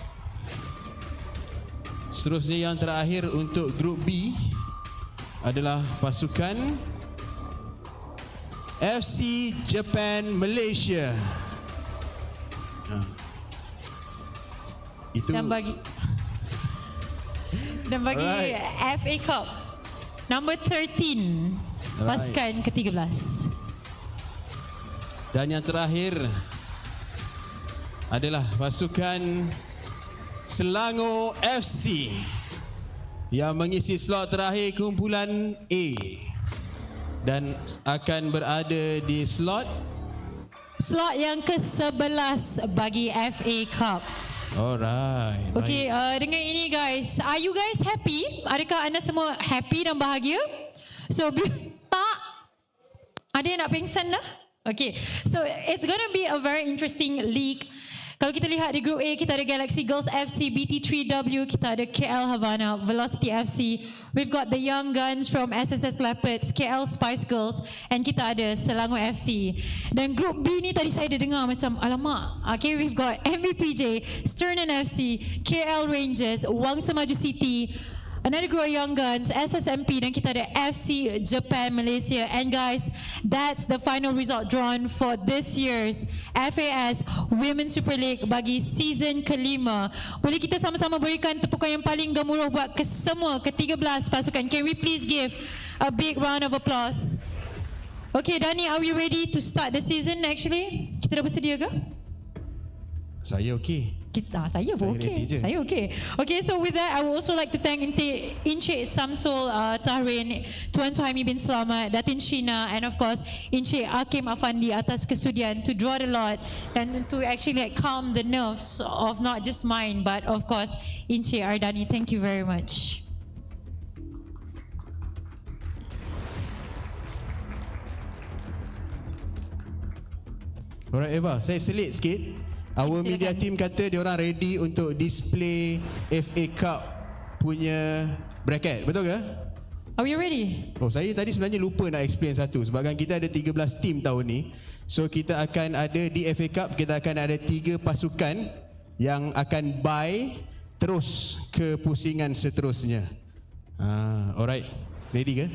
Seterusnya yang terakhir untuk grup B adalah pasukan FC Japan Malaysia. Itu dan bagi FA Cup, number 13, pasukan ke-13. Dan yang terakhir adalah pasukan Selangor FC yang mengisi slot terakhir kumpulan A dan akan berada di slot yang ke-11 bagi FA Cup. Alright. Okay, dengan ini guys, are you guys happy? Adakah anda semua happy dan bahagia? So, tak? Ada yang nak pingsan dah? Okay, so it's gonna be a very interesting league. Kalau kita lihat di Group A, kita ada Galaxy Girls FC, BT3W, kita ada KL Havana, Velocity FC. We've got the Young Guns from SSS Leopards, KL Spice Girls, and kita ada Selangor FC. Dan Group B ni tadi saya ada dengar macam, alamak. Okay, we've got MBPJ, Sternen FC, KL Rangers, Wangsa Maju City, another group of Young Guns, SSMP, dan kita ada FC Japan Malaysia. And guys, that's the final result drawn for this year's FAS Women's Super League bagi season kelima. Boleh kita sama-sama berikan tepukan yang paling gemuruh buat kesemua ke-13 pasukan. Can we please give a big round of applause? Okay, Dani, are we ready to start the season actually? Kita dah bersedia ke? Saya okey. Saya okay. Saya okay. Okay, so with that, I would also like to thank Encik Samsul Tahrin, Tuan Suhaimi bin Selamat, Datin Shina, and of course Encik Hakim Afandi atas kesudian to draw the lot and to actually calm the nerves of not just mine but of course Encik Ardani. Thank you very much. Alright Eva, saya selit sikit. Our media team kata dia orang ready untuk display FA Cup punya bracket. Betul ke? Are we ready? Oh, saya tadi sebenarnya lupa nak explain satu. Sebabkan kita ada 13 team tahun ni. So kita akan ada di FA Cup, kita akan ada 3 pasukan yang akan bye terus ke pusingan seterusnya. Alright. Ready ke?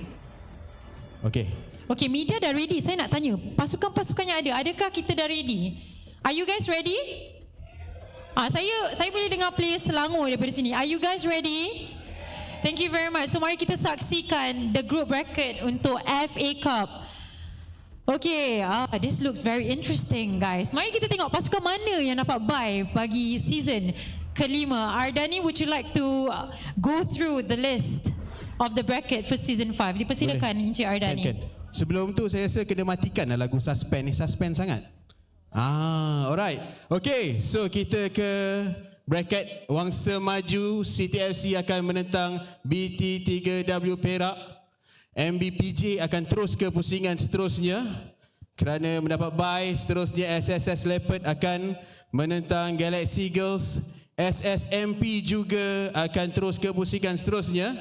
Okay. Okay, media dah ready. Saya nak tanya, pasukan-pasukan yang ada, adakah kita dah ready? Are you guys ready? Saya boleh dengar player Selangor daripada sini. Are you guys ready? Thank you very much. So mari kita saksikan the group bracket untuk FA Cup. Okay, this looks very interesting guys. Mari kita tengok pasukan mana yang dapat bye bagi season kelima. Ardani, would you like to go through the list of the bracket for season 5? Dipersilakan Encik Ardani. Kan. Sebelum tu saya rasa kena matikan lah lagu suspend ni. Suspend sangat. Alright. Okay, so kita ke bracket. Wangsa Maju City FC akan menentang BT3W Perak. MBPJ akan terus ke pusingan seterusnya kerana mendapat bye. Seterusnya SSS Leopard akan menentang Galaxy Girls. SSMP juga akan terus ke pusingan seterusnya.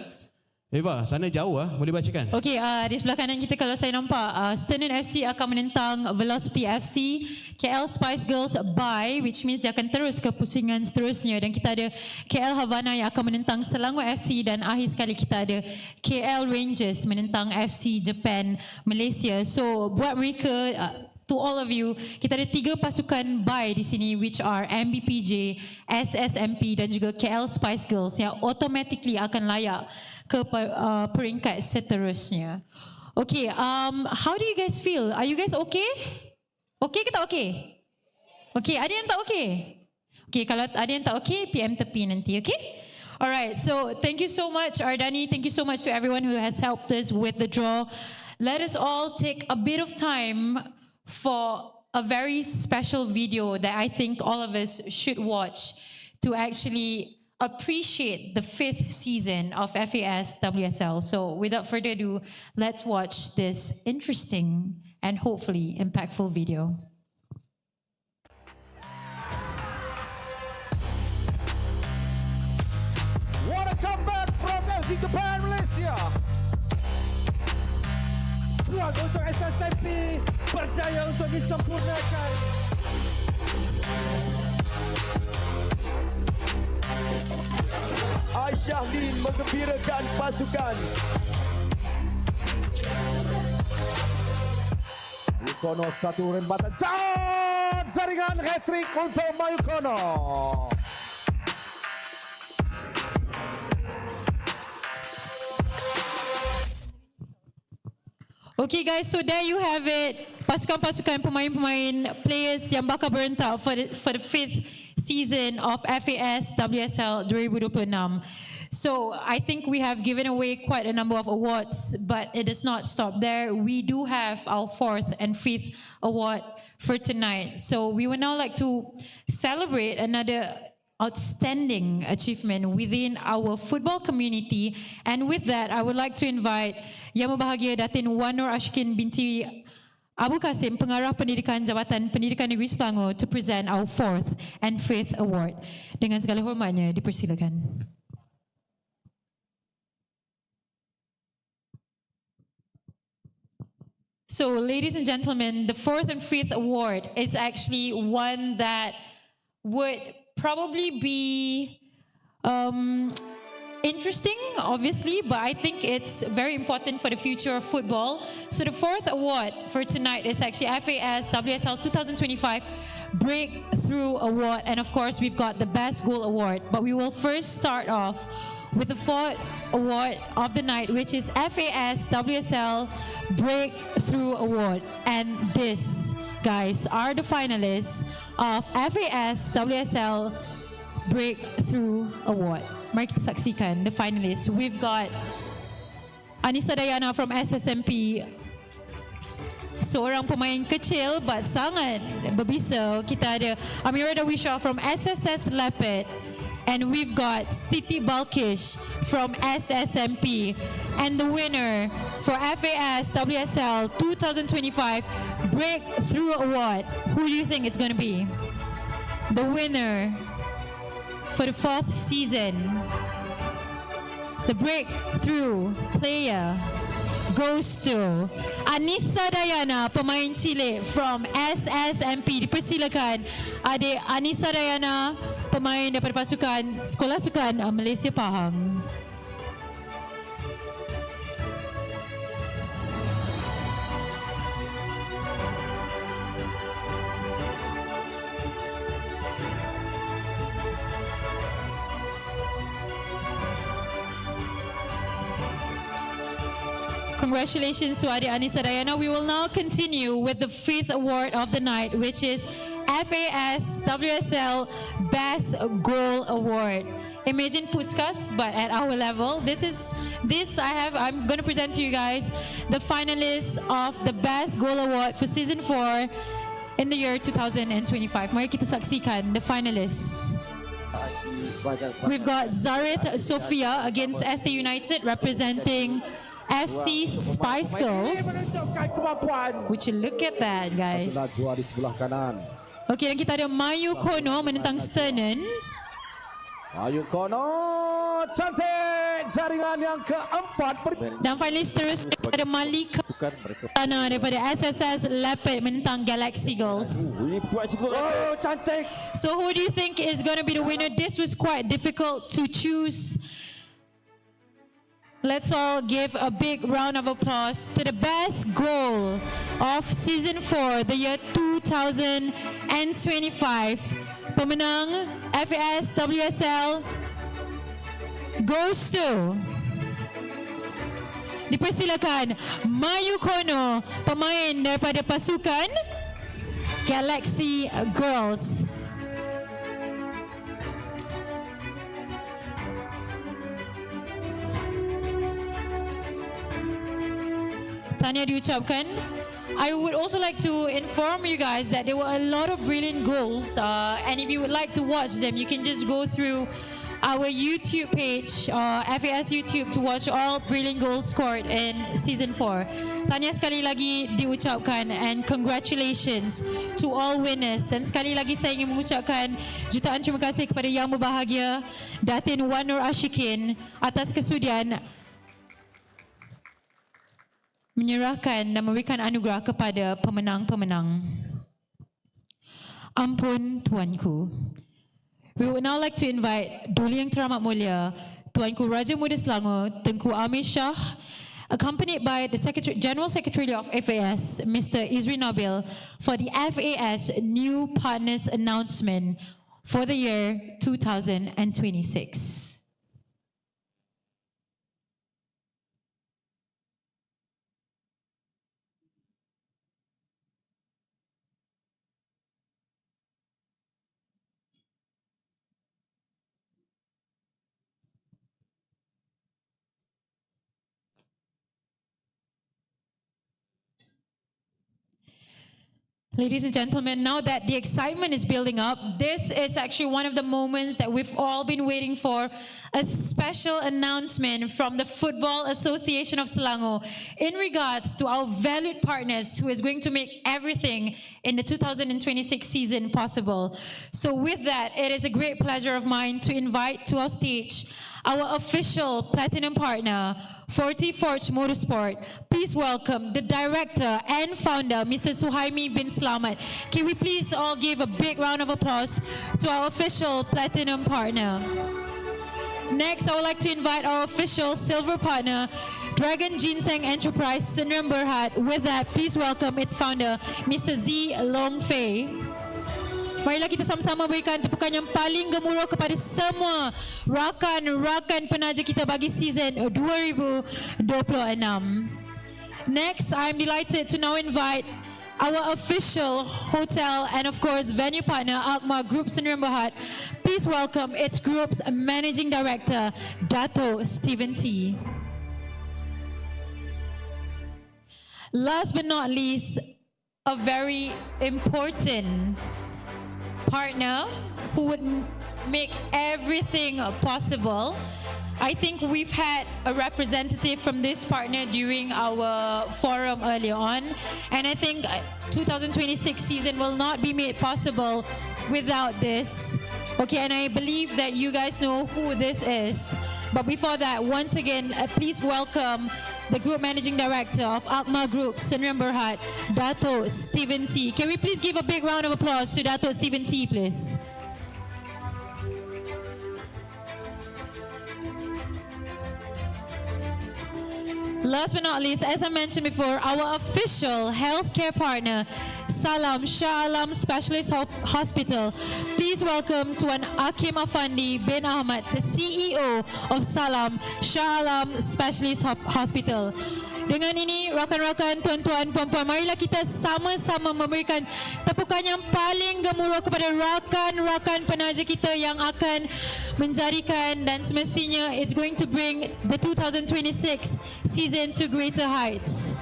Eva, sana jauh boleh bacakan? Okey, di sebelah kanan kita kalau saya nampak, Sternen FC akan menentang Velocity FC, KL Spice Girls bye, which means dia akan terus ke pusingan seterusnya, dan kita ada KL Havana yang akan menentang Selangor FC, dan akhir sekali kita ada KL Rangers menentang FC Japan Malaysia. So buat mereka, to all of you, kita ada 3 pasukan bye di sini, which are MBPJ, SSMP dan juga KL Spice Girls yang automatically akan layak ke peringkat seterusnya. Okay, how do you guys feel? Are you guys okay? Okay ke tak okay? Okay, ada yang tak okay? Okay, kalau ada yang tak okay, PM tepi nanti, okay? Alright, so thank you so much Ardani, thank you so much to everyone who has helped us with the draw. Let us all take a bit of time for a very special video that I think all of us should watch to actually appreciate the 5th season of FAS WSL. So without further ado, let's watch this interesting and hopefully impactful video. What a comeback from FC Japan Malaysia. Peluang untuk SSMP berjaya untuk disempurnakan. Aisyah Lin menggembirakan pasukan. Mayukono satu rembatan jaringan hat-trick untuk Mayukono. Okay guys, so there you have it. Pasukan-pasukan pemain-pemain players yang bakal berentak for the 5th season of FAS WSL 2026. So I think we have given away quite a number of awards, but it does not stop there. We do have our 4th and 5th award for tonight. So we would now like to celebrate another outstanding achievement within our football community. And with that, I would like to invite Yang Berbahagia Datin Wan Nur Ashkin binti Abu Kasim, Pengarah Pendidikan Jabatan Pendidikan Negeri Selangor, to present our 4th and 5th award. Dengan segala hormatnya, dipersilakan. So, ladies and gentlemen, the 4th and 5th award is actually one that would probably be interesting, obviously, but I think it's very important for the future of football. So the 4th award for tonight is actually FAS WSL 2025 Breakthrough Award, and of course we've got the Best Goal Award. But we will first start off with the 4th award of the night, which is FAS WSL Breakthrough Award. And this, guys, are the finalists of FAS WSL Breakthrough Award. Mari kita saksikan the finalists. We've got Anissa Dayana from SSMP, seorang pemain kecil but sangat berbisa. Kita ada Amira Dawisha from SSS Leopard, and we've got Siti Balkish from SSMP. And the winner for FAS WSL 2025 Breakthrough Award. Who do you think it's going to be? The winner for the 4th season. The breakthrough player goes to Anissa Dayana, pemain cilik from SSMP. Dipersilakan adik Anissa Dayana, pemain daripada pasukan Sekolah Sukan Malaysia Pahang. Congratulations to Adik Anissa Dayana. We will now continue with the 5th award of the night, which is FAS WSL Best Goal Award. Imagine Puskas, but at our level. I'm going to present to you guys the finalists of the Best Goal Award for Season 4 in the year 2025. Mari kita saksikan the finalists. We've got Zarith Sofia against SA United representing FC Spice Girls. Would you look at that, guys? Okay, dan kita ada Mayu Kono menentang Sternen. Mayu Kono, cantik jaringan yang keempat. Dan finalis terus ada Malika Tana daripada SSS Leopard menentang Galaxy Girls. Oh, cantik. So who do you think is going to be the winner? This was quite difficult to choose. Let's all give a big round of applause to the best goal of Season 4, the year 2025. Pemenang FAS WSL goes to, dipersilakan, Mayu Kono, pemain daripada pasukan Galaxy Girls. Tahniah diucapkan. I would also like to inform you guys that there were a lot of brilliant goals, and if you would like to watch them, you can just go through our YouTube page, FAS YouTube, to watch all brilliant goals scored in Season 4. Tahniah sekali lagi diucapkan, and congratulations to all winners. Dan sekali lagi saya ingin mengucapkan jutaan terima kasih kepada yang berbahagia Datin Wan Nur Ashikin atas kesudian menyerahkan dan memberikan anugerah kepada pemenang-pemenang. Ampun Tuanku. We would now like to invite Duli Yang Teramat Mulia, Tuanku Raja Muda Selangor, Tengku Amir Shah, accompanied by the General Secretary of FAS, Mr. Izri Nabil, for the FAS new partners announcement for the year 2026. Ladies and gentlemen, now that the excitement is building up, this is actually one of the moments that we've all been waiting for, a special announcement from the Football Association of Selangor in regards to our valued partners who is going to make everything in the 2026 season possible. So with that, it is a great pleasure of mine to invite to our stage our official platinum partner, Forty Forge Motorsport. Please welcome the director and founder, Mr. Suhaimi bin Slamet. Can we please all give a big round of applause to our official platinum partner? Next, I would like to invite our official silver partner, Dragon Ginseng Enterprise, Sdn Berhad. With that, please welcome its founder, Mr. Z Long Fei. Marilah kita sama-sama berikan tepukan yang paling gemuruh kepada semua rakan-rakan penaja kita bagi season 2026. Next, I'm delighted to now invite our official hotel and of course venue partner, Akma Group Sdn Berhad. Please welcome its group's managing director, Dato Stephen T. Last but not least, a very important partner who would make everything possible, I think we've had a representative from this partner during our forum earlier on, and I think 2026 season will not be made possible without this. Okay, and I believe that you guys know who this is. But before that, once again, please welcome the Group Managing Director of Akmal Group, Sdn Bhd, Dato' Stephen T. Can we please give a big round of applause to Dato' Stephen T, please? Last but not least, as I mentioned before, our official healthcare partner, Salam Shah Alam Specialist Hospital. Please welcome Tuan Akim Afandi bin Ahmad, the CEO of Salam Shah Alam Specialist Hospital. Dengan ini, rakan-rakan, tuan-tuan, puan-puan, marilah kita sama-sama memberikan tepukan yang paling gemuruh kepada rakan-rakan penaja kita yang akan menjadikan dan semestinya it's going to bring the 2026 season to greater heights.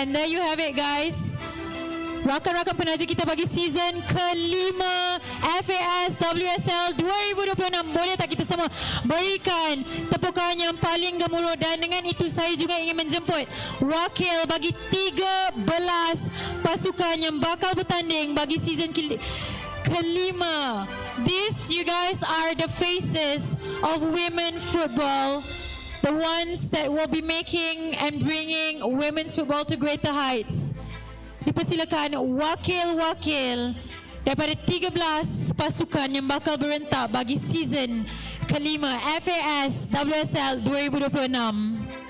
And there you have it, guys. Rakan-rakan penaja kita bagi season kelima FAS WSL 2026. Boleh tak kita semua berikan tepukan yang paling gemuruh? Dan dengan itu saya juga ingin menjemput wakil bagi 13 pasukan yang bakal bertanding bagi season kelima. These, you guys, are the faces of women football. The ones that will be making and bringing women's football to greater heights. Dipersilakan wakil-wakil daripada 13 pasukan yang bakal berentak bagi season kelima FAS WSL 2026.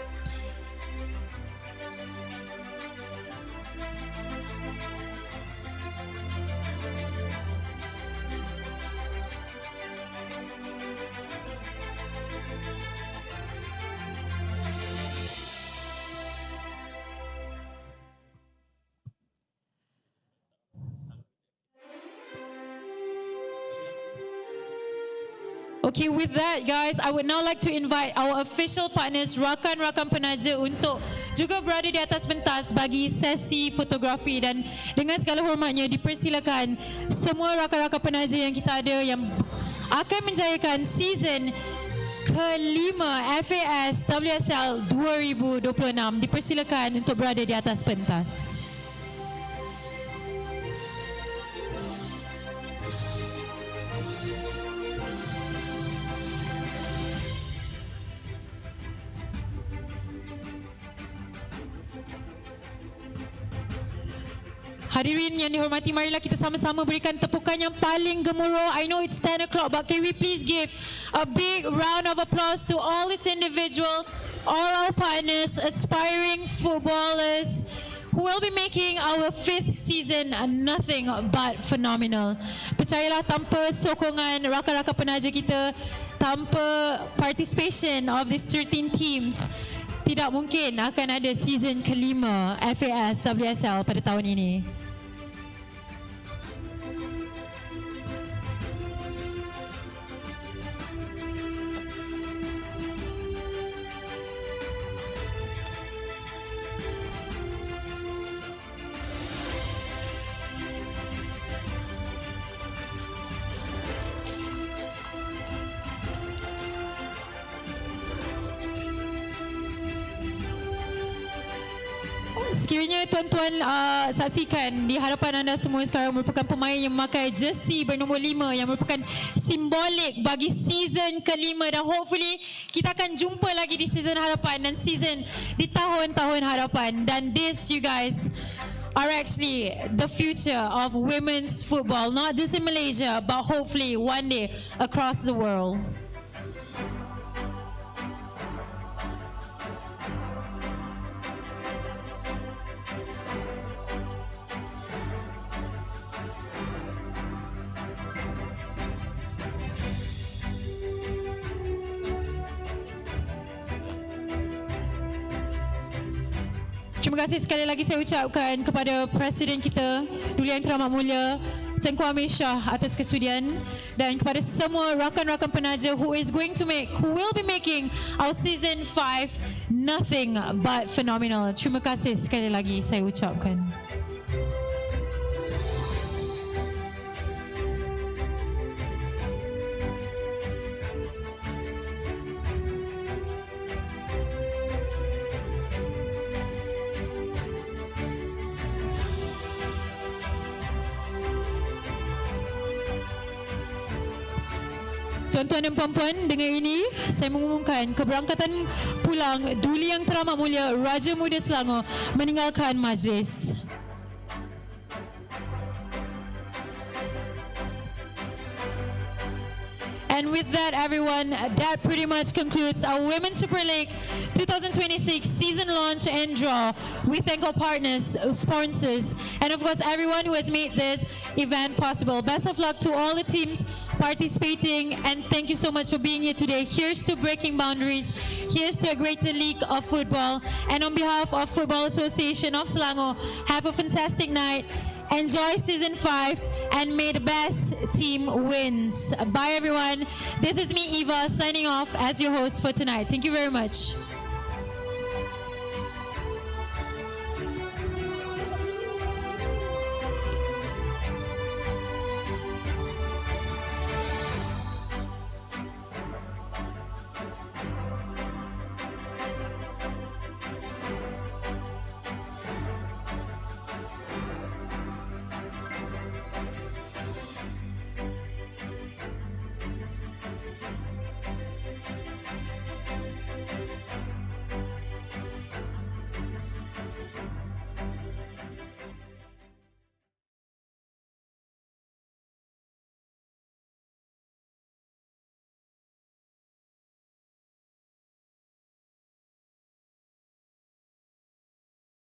Okay, with that, guys, I would now like to invite our official partners, rakan-rakan penaja, untuk juga berada di atas pentas bagi sesi fotografi. Dan dengan segala hormatnya, dipersilakan semua rakan-rakan penaja yang kita ada yang akan menjayakan season kelima FAS WSL 2026. Dipersilakan untuk berada di atas pentas. Hadirin yang dihormati, marilah kita sama-sama berikan tepukan yang paling gemuruh. I know it's 10 o'clock, but can we please give a big round of applause to all its individuals, all our partners, aspiring footballers, who will be making our 5th season nothing but phenomenal. Percayalah, tanpa sokongan rakan-rakan penaja kita, tanpa participation of these 13 teams, tidak mungkin akan ada season kelima FAS WSL pada tahun ini. Sekiranya tuan-tuan saksikan di hadapan anda semua sekarang merupakan pemain yang memakai jersey bernombor 5 yang merupakan simbolik bagi season kelima, dan hopefully kita akan jumpa lagi di season hadapan dan season di tahun-tahun hadapan. Dan this, you guys, are actually the future of women's football, not just in Malaysia, but hopefully one day across the world. Terima kasih sekali lagi saya ucapkan kepada Presiden kita, Duli Yang Teramat Mulia, Tengku Amir Shah atas kesudian dan kepada semua rakan-rakan penaja who will be making our season 5 nothing but phenomenal. Terima kasih sekali lagi saya ucapkan. Tuan-tuan dan puan-puan, dengan ini saya mengumumkan keberangkatan pulang Duli Yang Teramat Mulia Raja Muda Selangor meninggalkan majlis. And with that, everyone, that pretty much concludes our Women's Super League 2026 season launch and draw. We thank our partners, sponsors, and of course everyone who has made this event possible. Best of luck to all the teams participating, and thank you so much for being here today. Here's to breaking boundaries. Here's to a greater league of football. And on behalf of Football Association of Selangor, have a fantastic night. Enjoy season 5 and may the best team wins. Bye everyone. This is me, Eva, signing off as your host for tonight. Thank you very much.